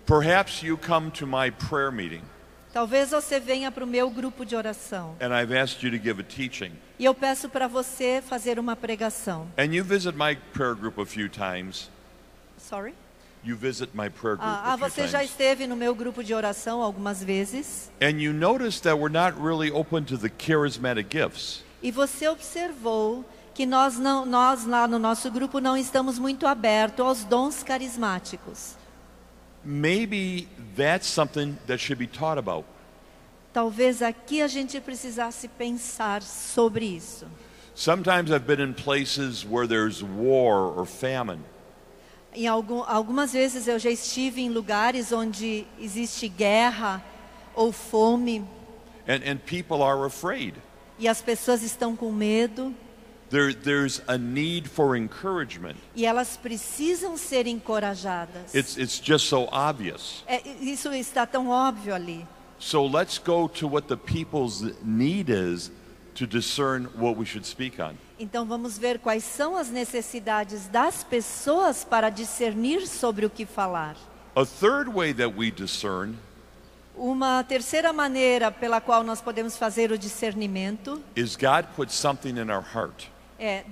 perhaps you come to my prayer meeting talvez você venha para o meu grupo de oração and I've asked you to give a teaching. e eu peço para você fazer uma pregação. And you visit my prayer group a few times. Sorry? You visit my prayer group a few Você já times. esteve no meu grupo de oração algumas vezes And you notice that we're not really open to the charismatic gifts. e você observou que nós lá no nosso grupo não estamos muito abertos aos dons carismáticos. Maybe that's something that should be taught about. Talvez aqui a gente precisasse pensar sobre isso. Sometimes I've been in places where there's war or famine. Algumas vezes eu já estive em lugares onde existe guerra ou fome And people are afraid. e as pessoas estão com medo There's a need for encouragement. e elas precisam ser encorajadas. It's just so obvious. Isso está tão óbvio ali. So let's go to what the people's need is to discern what we should speak on. Então vamos ver quais são as necessidades das pessoas para discernir sobre o que falar. A third way that we discern Uma terceira maneira pela qual nós podemos fazer o discernimento is God put something in our heart.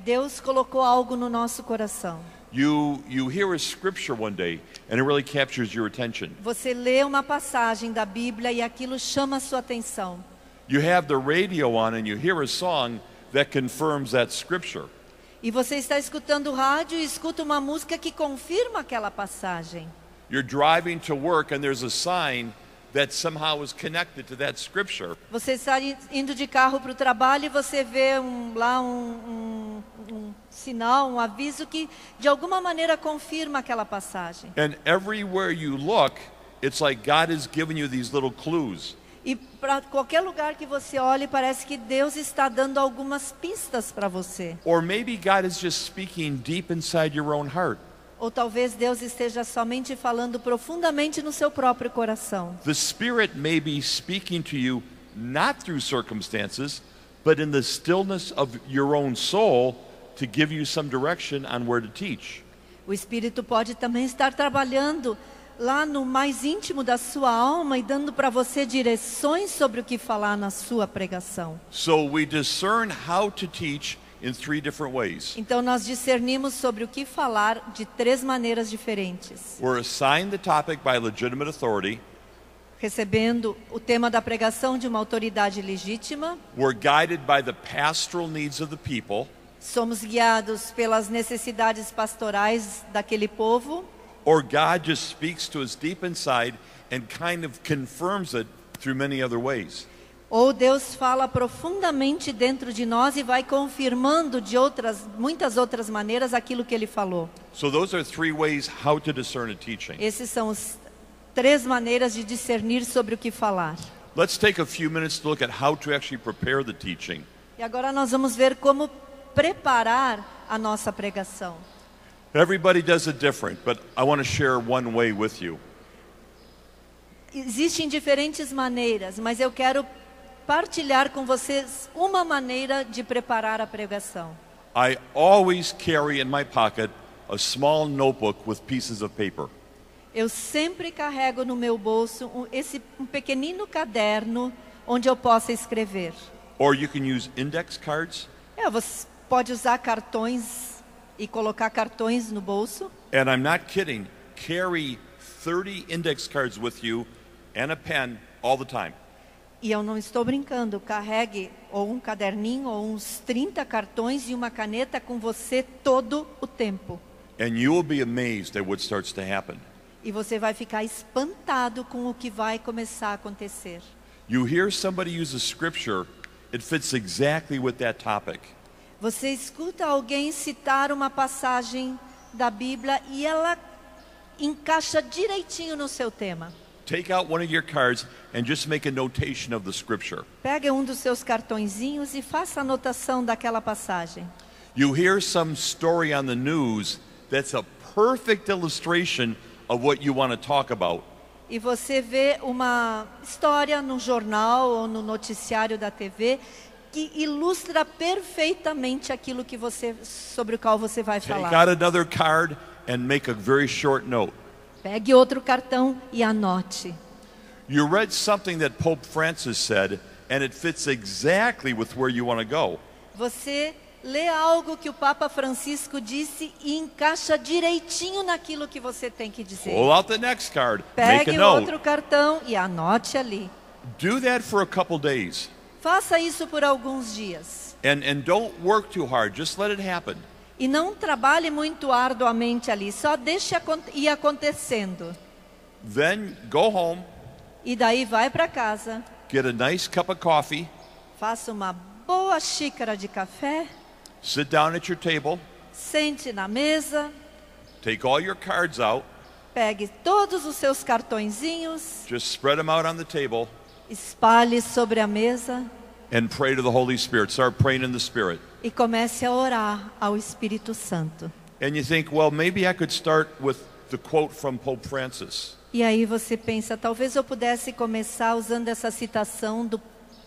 Deus colocou algo no nosso coração. You hear a scripture one day and it really captures your attention. Você lê uma passagem da Bíblia e aquilo chama a sua atenção. You have the radio on and you hear a song that confirms that scripture. E você está escutando o rádio e escuta uma música que confirma aquela passagem. You're driving to work and there's a sign that somehow is connected to that scripture. Você está indo de carro para o trabalho e você vê lá um sinal, um aviso que de alguma maneira confirma aquela passagem. And everywhere you look, it's like God has given you these little clues. E para qualquer lugar que você olhe, parece que Deus está dando algumas pistas para você. Or maybe God is just speaking deep inside your own heart. Ou talvez Deus esteja somente falando profundamente no seu próprio coração. The Spirit may be speaking to you not through circumstances, but in the stillness of your own soul to give you some direction on where to teach. O Espírito pode também estar trabalhando lá no mais íntimo da sua alma e dando para você direções sobre o que falar na sua pregação. So we discern how to teach in three different ways. Então nós discernimos sobre o que falar de três maneiras diferentes. We're assigned the topic by legitimate authority. Recebendo o tema da pregação de uma autoridade legítima. We're guided by the pastoral needs of the people. Somos guiados pelas necessidades pastorais daquele povo. Or God just speaks to us deep inside and kind of confirms it through many other ways. Ou Deus fala profundamente dentro de nós e vai confirmando de muitas outras maneiras aquilo que Ele falou. So those are 3 ways how to discern a teaching. Essas são as 3 maneiras de discernir sobre o que falar. Let's take a few minutes to look at how to actually prepare the teaching. E agora nós vamos ver como preparar a nossa pregação. Everybody does it different, but I want to share one way with you. Existem diferentes maneiras, mas eu quero partilhar com vocês uma maneira de preparar a pregação. I always carry in my pocket a small notebook with pieces of paper. Eu sempre carrego no meu bolso um pequenino caderno onde eu possa escrever. Or you can use index cards. Você pode usar cartões e colocar cartões no bolso. And I'm not kidding. Carry 30 index cards with you and a pen all the time. E eu não estou brincando, carregue ou um caderninho ou uns 30 cartões e uma caneta com você todo o tempo. And you will be amazed at what starts to happen. E você vai ficar espantado com o que vai começar a acontecer. You hear somebody use a scripture, it fits exactly with that topic. Você escuta alguém citar uma passagem da Bíblia e ela encaixa direitinho no seu tema. Take out one of your cards and just make a notation of the scripture. Pega um dos seus cartõezinhos e faça a anotação daquela passagem. You hear some story on the news that's a perfect illustration of what you want to talk about. E você vê uma história no jornal ou no noticiário da TV que ilustra perfeitamente aquilo que sobre o qual você vai falar. Take out another card and make a very short note. Pegue outro cartão e anote. You read something that Pope Francis said and it fits exactly with where you want to go. Você lê algo que o Papa Francisco disse e encaixa direitinho naquilo que você tem que dizer. Pull out the next card, make a Pegue note. outro cartão e anote ali. Do that for a couple days. Faça isso por alguns dias. And don't work too hard, just let it happen. E não trabalhe muito arduamente ali, só deixe ir acontecendo. Then go home, E daí vai para casa, get a nice cup of coffee, faça uma boa xícara de café, sit down at your table, sente na mesa, take all your cards out, pegue todos os seus cartõezinhos, just spread them out on the table, espalhe sobre a mesa and pray to the Holy Spirit. Start praying in the Spirit. e comece a orar ao Espírito Santo. And you think, well, maybe I could start with the quote from Pope Francis. E aí você pensa, talvez eu pudesse começar usando essa citação do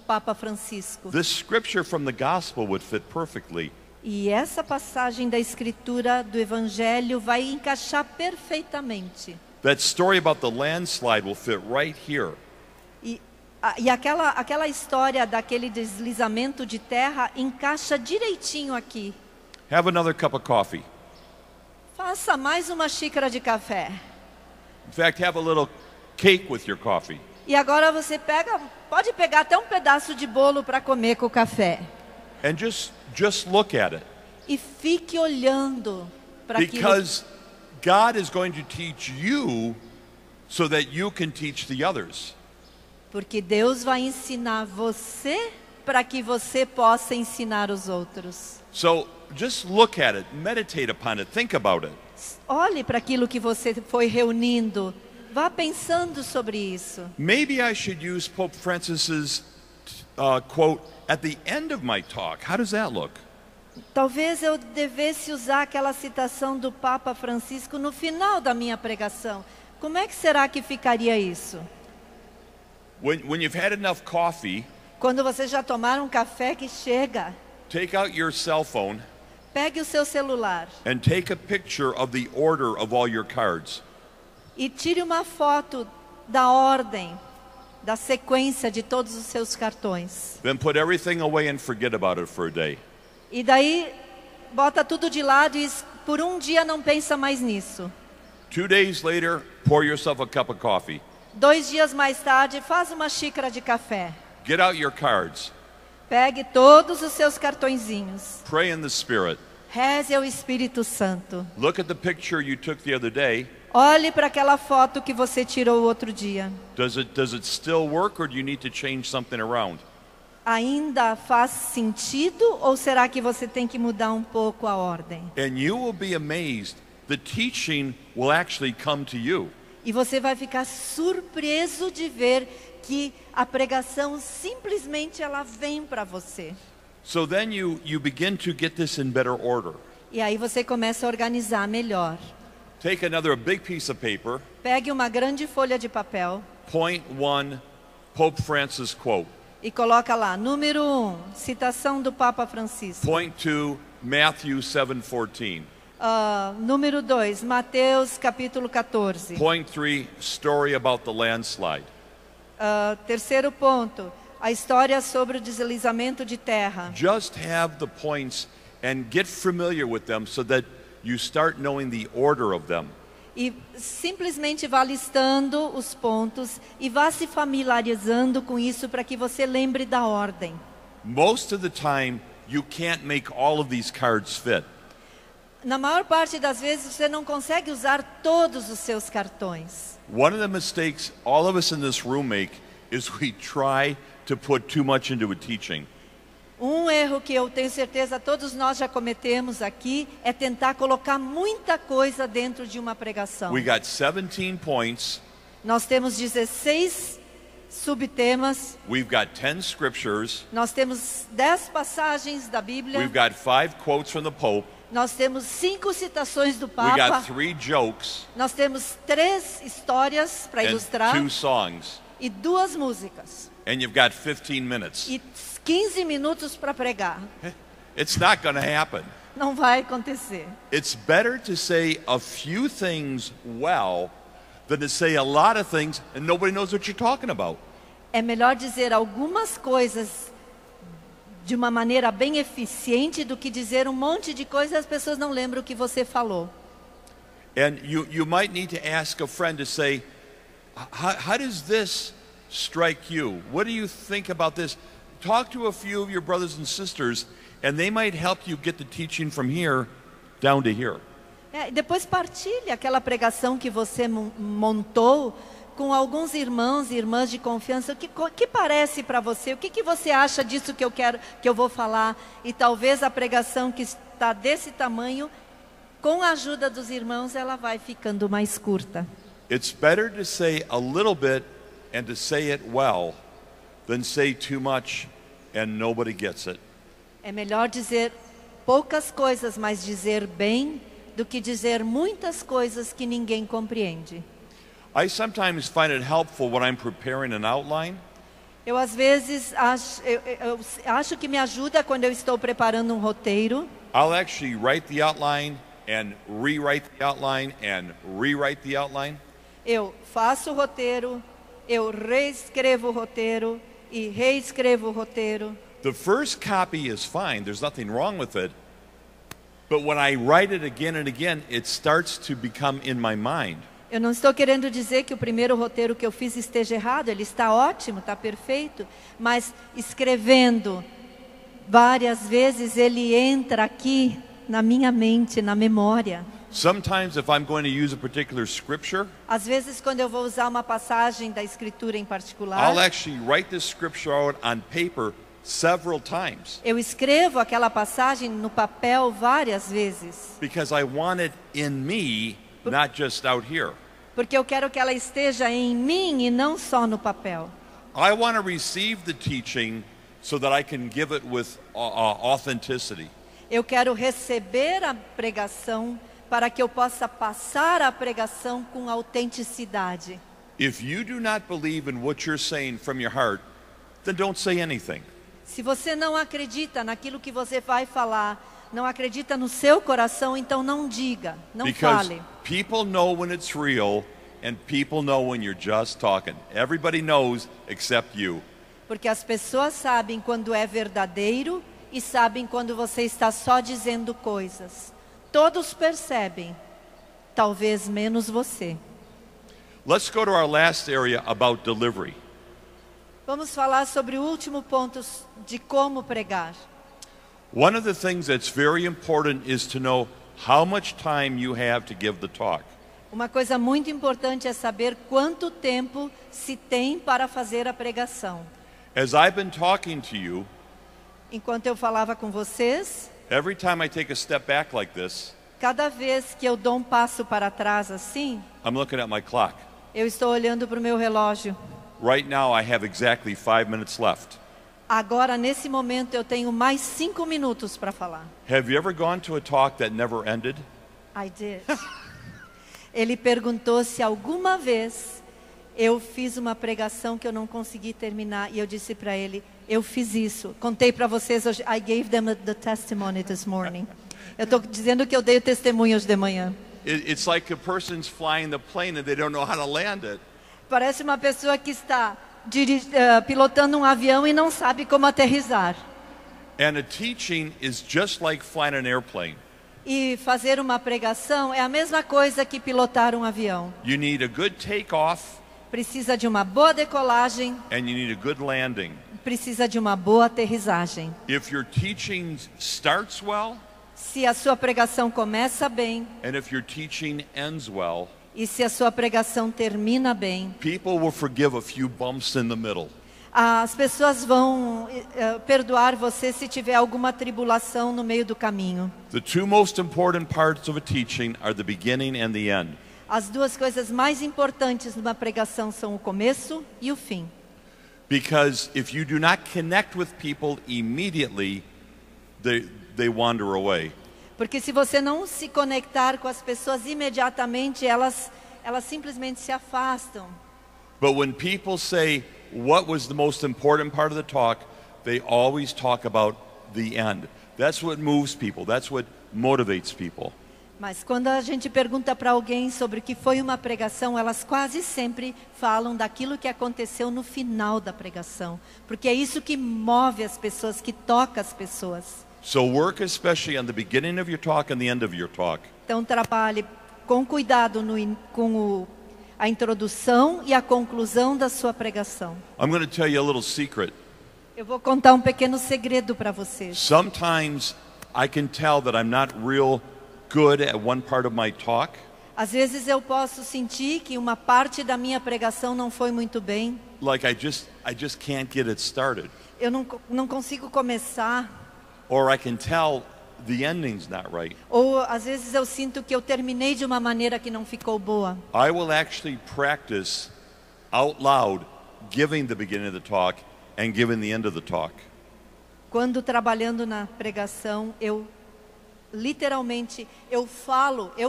Papa Francisco. This scripture from the gospel would fit perfectly. E essa passagem da Escritura do Evangelho vai encaixar perfeitamente. That story about the landslide will fit right here. E aquela história daquele deslizamento de terra encaixa direitinho aqui. Have another cup of coffee. Faça mais uma xícara de café. In fact, have a little cake with your coffee. E agora você pode pegar até um pedaço de bolo para comer com o café. And just look at it. E fique olhando para aquilo. Because God is going to teach you so that you can teach the others. Porque Deus vai ensinar você para que você possa ensinar os outros. So just look at it, meditate upon it, think about it. Olhe para aquilo que você foi reunindo. Vá pensando sobre isso. Maybe I should use Pope Francis's quote at the end of my talk. How does that look? Talvez eu devesse usar aquela citação do Papa Francisco no final da minha pregação. Como é que será que ficaria isso? When you've had enough coffee, Quando você já tomar um café que chega, take out your cell phone pegue o seu celular and take a picture of the order of all your cards. e tire uma foto da ordem, da sequência de todos os seus cartões. Then put everything away and forget about it for a day. E daí, bota tudo de lado e por um dia não pensa mais nisso. 2 days later, pour yourself a cup of coffee. 2 dias mais tarde, faz uma xícara de café. Get out your cards. Pegue todos os seus cartõezinhos. Pray in the Spirit. Reze ao Espírito Santo. Look at the picture you took the other day Olhe para aquela foto que você tirou outro dia. Does it still work, or do you need to change something around? Ainda faz sentido ou será que você tem que mudar um pouco a ordem? And you will be amazed. The teaching will actually come to you. E você vai ficar surpreso de ver que a pregação simplesmente ela vem para você. So then you begin to get this in better order. E aí você começa a organizar melhor. Take another big piece of paper. Pegue uma grande folha de papel. Point 1, Pope Francis quote. E coloca lá, número 1, citação do Papa Francisco. Point 2, Matthew 7:14. Número 2, Mateus capítulo 14. Point 3, story about the landslide. Terceiro ponto, a história sobre o deslizamento de terra. Just have the points and get familiar with them so that you start knowing the order of them. E simplesmente vá listando os pontos e vá se familiarizando com isso para que você lembre da ordem. Most of the time, you can't make all of these cards fit. Na maior parte das vezes você não consegue usar todos os seus cartões. One of the mistakes all of us in this room make is we try to put too much into a teaching. Um erro que eu tenho certeza todos nós já cometemos aqui é tentar colocar muita coisa dentro de uma pregação. We got 17 points. Nós temos 16 subtemas. We've got 10 scriptures. Nós temos 10 passagens da Bíblia. We've got 5 quotes from the Pope. Nós temos 5 citações do We Papa. got 3 jokes Nós temos 3 histórias para and ilustrar 2 songs. e 2 músicas. And you've got 15 minutes. E 15 minutos para pregar. It's not going to happen. Não vai acontecer. It's better to say a few things well than to say a lot of things and nobody knows what you're talking about. É melhor dizer algumas coisas de uma maneira bem eficiente do que dizer um monte de coisas e as pessoas não lembram o que você falou. And you might need to ask a friend to say, how does this strike you? What do you think about this? Talk to a few of your brothers and sisters, and they might help you get the teaching from here down to here. E depois partilhe aquela pregação que você montou com alguns irmãos e irmãs de confiança. O que parece para você? O que você acha disso que eu vou falar? E talvez a pregação que está desse tamanho, com a ajuda dos irmãos, ela vai ficando mais curta. It's better to say a little bit and to say it well than say too much and nobody gets it. É melhor dizer poucas coisas, mas dizer bem, do que dizer muitas coisas que ninguém compreende. I sometimes find it helpful when I'm preparing an outline. Eu às vezes acho que me ajuda quando eu estou preparando um roteiro. I'll actually write the outline and rewrite the outline and rewrite the outline. Eu faço o roteiro, eu reescrevo o roteiro e reescrevo o roteiro. The first copy is fine, there's nothing wrong with it. But when I write it again and again, it starts to become in my mind. Eu não estou querendo dizer que o primeiro roteiro que eu fiz esteja errado, ele está ótimo, está perfeito, mas escrevendo várias vezes ele entra aqui na minha mente, na memória. Sometimes if I'm going to use a particular scripture, Às vezes quando eu vou usar uma passagem da escritura em particular, I'll actually write this scripture out on paper several times eu escrevo aquela passagem no papel várias vezes, because I want it in me, not just out here. porque eu quero que ela esteja em mim e não só no papel. I want to receive the teaching so that I can give it with authenticity. Eu quero receber a pregação para que eu possa passar a pregação com autenticidade. If you do not believe in what you're saying from your heart, then don't say anything. Se você não acredita naquilo que você vai falar, não acredita no seu coração, então não diga, não Because fale. people know when it's real and people know when you're just talking. Everybody knows except you. Porque as pessoas sabem quando é verdadeiro e sabem quando você está só dizendo coisas. Todos percebem, talvez menos você. Let's go to our last area about delivery. Vamos falar sobre o último ponto de como pregar. One of the things that's very important is to know how much time you have to give the talk. Uma coisa muito importante é saber quanto tempo se tem para fazer a pregação. As I've been talking to you, Enquanto eu falava com vocês, every time I take a step back like this, cada vez que eu dou um passo para trás assim, I'm looking at my clock. eu estou olhando para o meu relógio. Right now I have exactly 5 minutes left. Agora, nesse momento, eu tenho mais 5 minutos para falar. Have you ever gone to a talk that never ended? I did. Ele perguntou se alguma vez eu fiz uma pregação que eu não consegui terminar. E eu disse para ele, eu fiz isso. Contei para vocês hoje. I gave them the testimony this morning. Eu estou dizendo que eu dei o testemunho hoje de manhã. It's like a person's flying the plane and they don't know how to land it. Parece uma pessoa que está pilotando um avião e não sabe como aterrissar. And a teaching is just like flying an airplane. E fazer uma pregação é a mesma coisa que pilotar um avião. You need a good takeoff Precisa de uma boa decolagem, and you need a good landing. precisa de uma boa aterrissagem. If your teaching starts well Se a sua pregação começa bem and if your teaching ends well, e se a sua pregação termina bem, people will forgive a few bumps in the middle. as pessoas vão perdoar você se tiver alguma tribulação no meio do caminho. The two most important parts of a teaching are the beginning and the end. As duas coisas mais importantes numa pregação são o começo e o fim. Because if you do not connect with people immediately, they wander away. Porque se você não se conectar com as pessoas imediatamente, elas simplesmente se afastam. But when people say, what was the most important part of the talk, they always talk about the end. That's what moves people. That's what motivates people. Mas quando a gente pergunta para alguém sobre o que foi uma pregação, elas quase sempre falam daquilo que aconteceu no final da pregação. Porque é isso que move as pessoas, que toca as pessoas. So work especially on the beginning of your talk and the end of your talk. Então trabalhe com cuidado a introdução e a conclusão da sua pregação. I'm going to tell you a little secret. Eu vou contar um pequeno segredo para vocês. Sometimes I can tell that I'm not real good at one part of my talk. Às vezes eu posso sentir que uma parte da minha pregação não foi muito bem. Like I just can't get it started. Eu não consigo começar. Or I can tell the ending's not right. Ou às vezes eu sinto que eu terminei de uma maneira que não ficou boa. I will actually practice out loud giving the beginning of the talk and giving the end of the talk. Quando trabalhando na pregação, eu literalmente eu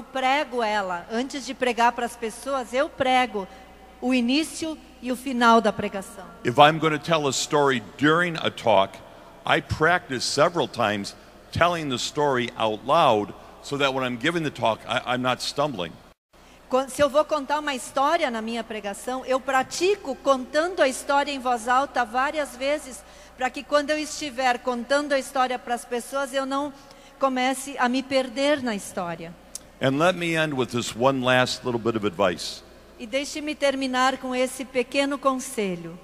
prego ela. Antes de pregar para as pessoas, eu prego o início e o final da pregação. If I'm going to tell a story during a talk, I practice several times telling the story out loud so that when I'm giving the talk, I'm not stumbling. Se eu vou contar uma história na minha pregação, eu pratico contando a história em voz alta várias vezes, para que quando eu estiver contando a história para as pessoas, eu não comece a me perder na história. And let me end with this one last little bit of advice. E deixe-me terminar com esse pequeno conselho.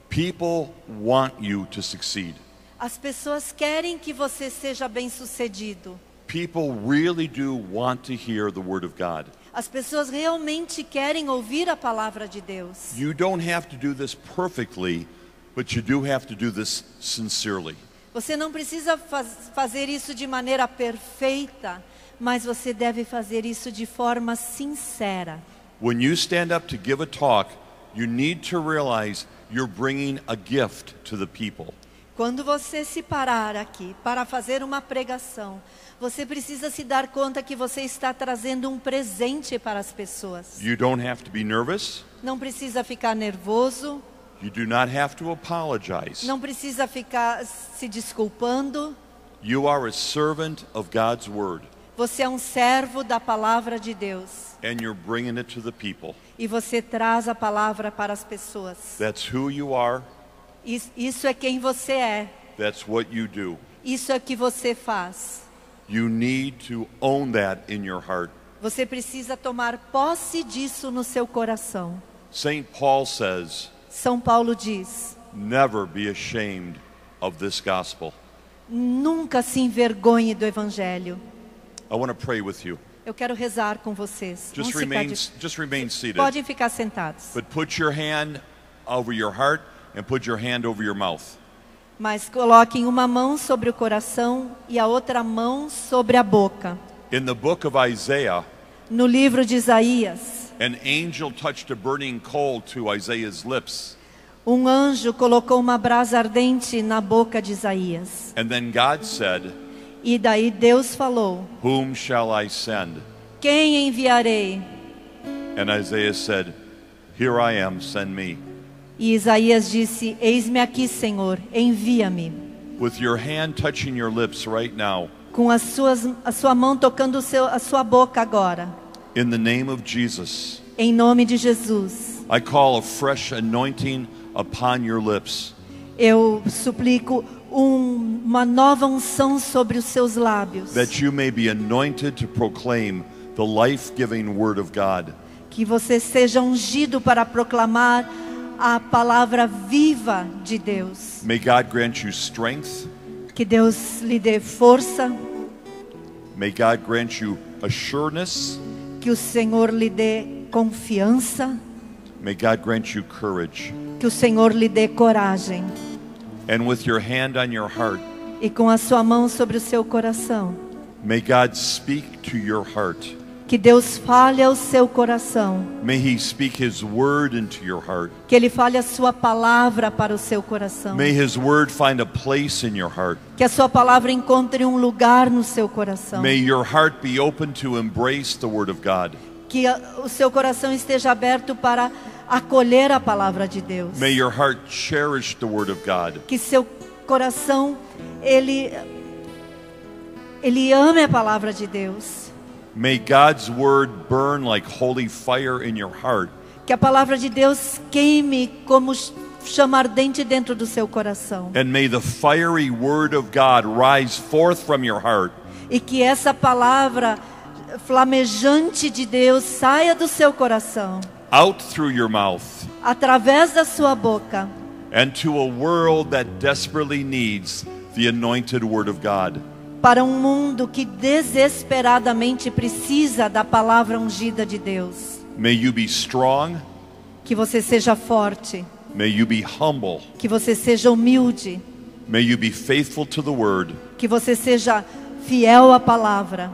People want you to succeed. As pessoas querem que você seja bem-sucedido. People really do want to hear the word of God. As pessoas realmente querem ouvir a palavra de Deus. You don't have to do this perfectly, but you do have to do this sincerely. Você não precisa fazer isso de maneira perfeita, mas você deve fazer isso de forma sincera. When you stand up to give a talk, you need to realize you're bringing a gift to the people. Quando você se parar aqui para fazer uma pregação, você precisa se dar conta que você está trazendo um presente para as pessoas. You don't have to be nervous. Não precisa ficar nervoso. You do not have to apologize. Não precisa ficar se desculpando. You are a servant of God's word. Você é um servo da palavra de Deus. And you're bringing it to the people. E você traz a palavra para as pessoas. That's who you are. Isso é quem você é. That's what you do. Isso é o que você faz. You need to own that in your heart. Você precisa tomar posse disso no seu coração. St. Paul says, São Paulo diz: never be ashamed of this gospel. nunca se envergonhe do evangelho. I want to pray with you. Eu quero rezar com vocês. Just remain seated. Podem ficar sentados. But put your hand over your heart and put your hand over your mouth. Mas coloquem uma mão sobre o coração e a outra mão sobre a boca. In the book of Isaiah, no livro de Isaías, an angel touched a burning coal to Isaiah's lips. Um anjo colocou uma brasa ardente na boca de Isaías. And then God said, e daí Deus falou: Whom shall I send? Quem enviarei? And Isaiah said, Here I am, send me. E Isaías disse: Eis-me aqui, Senhor, envia-me. With your hand touching your lips right now. Com a sua mão tocando a sua boca agora. In the name of Jesus. Em nome de Jesus. I call a fresh anointing upon your lips. Eu suplico uma nova unção sobre os seus lábios. That you may be anointed to proclaim the life-giving word of God. Que você seja ungido para proclamar a palavra viva de Deus. May God grant you strength. Que Deus lhe dê força. May God grant you assuredness. Que o Senhor lhe dê confiança. May God grant you courage. Que o Senhor lhe dê coragem. And with your hand on your heart, e com a sua mão sobre o seu coração, may God speak to your heart. Que Deus fale ao seu coração. May He speak His word into your heart. Que Ele fale a sua palavra para o seu coração. May His word find a place in your heart. Que a sua palavra encontre lugar no seu coração. May your heart be open to embrace the word of God. Que o seu coração esteja aberto para acolher a palavra de Deus. May your heart cherish the word of God. Que seu coração ele ame a palavra de Deus. May God's word burn like holy fire in your heart. Que a palavra de Deus queime como chama ardente dentro do seu coração. And may the fiery word of God rise forth from your heart. E que essa palavra flamejante de Deus saia do seu coração. Out through your mouth. Através da sua boca. And to a world that desperately needs the anointed word of God. Para mundo que desesperadamente precisa da palavra ungida de Deus. May you be strong. Que você seja forte. May you be humble. Que você seja humilde. May you be faithful to the word. Que você seja fiel à palavra.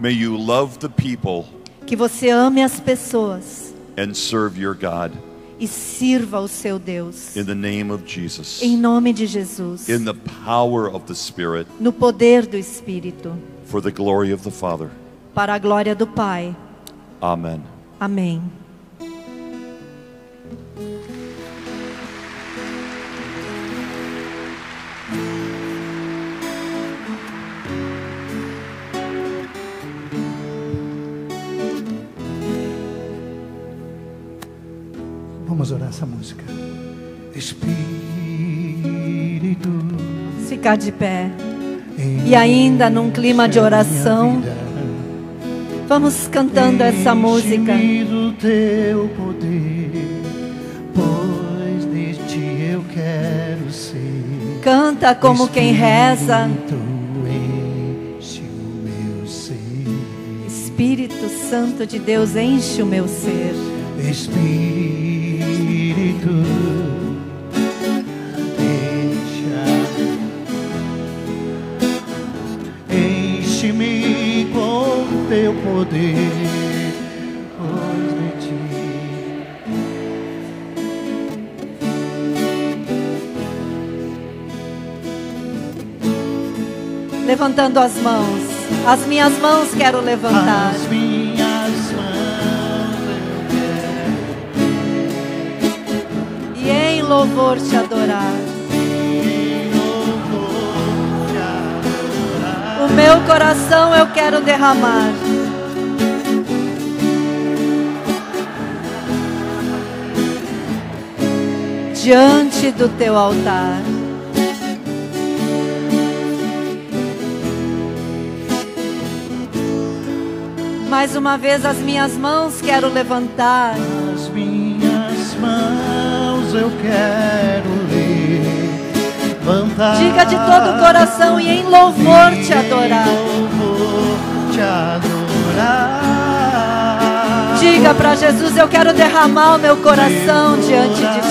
May you love the people. Que você ame as pessoas. And serve your God. E sirva o seu Deus. In the name of Jesus. Em nome de Jesus. In the power of the Spirit. No poder do Espírito. For the glory of the Father. Para a glória do Pai. Amen. Amém. Vamos orar essa música. Espírito. Ficar de pé. E ainda num clima de oração, vamos cantando essa música. Do teu poder, pois de ti eu quero ser. Canta como quem reza. Enche o meu ser. Espírito Santo de Deus, enche o meu ser. Espírito, enche-me com teu poder, pois de ti. Levantando as mãos, as minhas mãos quero levantar. As minhas mãos eu e em louvor te adorar. O meu coração eu quero derramar. Diante do teu altar. Mais uma vez as minhas mãos quero levantar. As minhas mãos eu quero levantar. Diga de todo o coração e em louvor te adorar. Em louvor te adorar. Diga para Jesus: eu quero derramar o meu coração diante de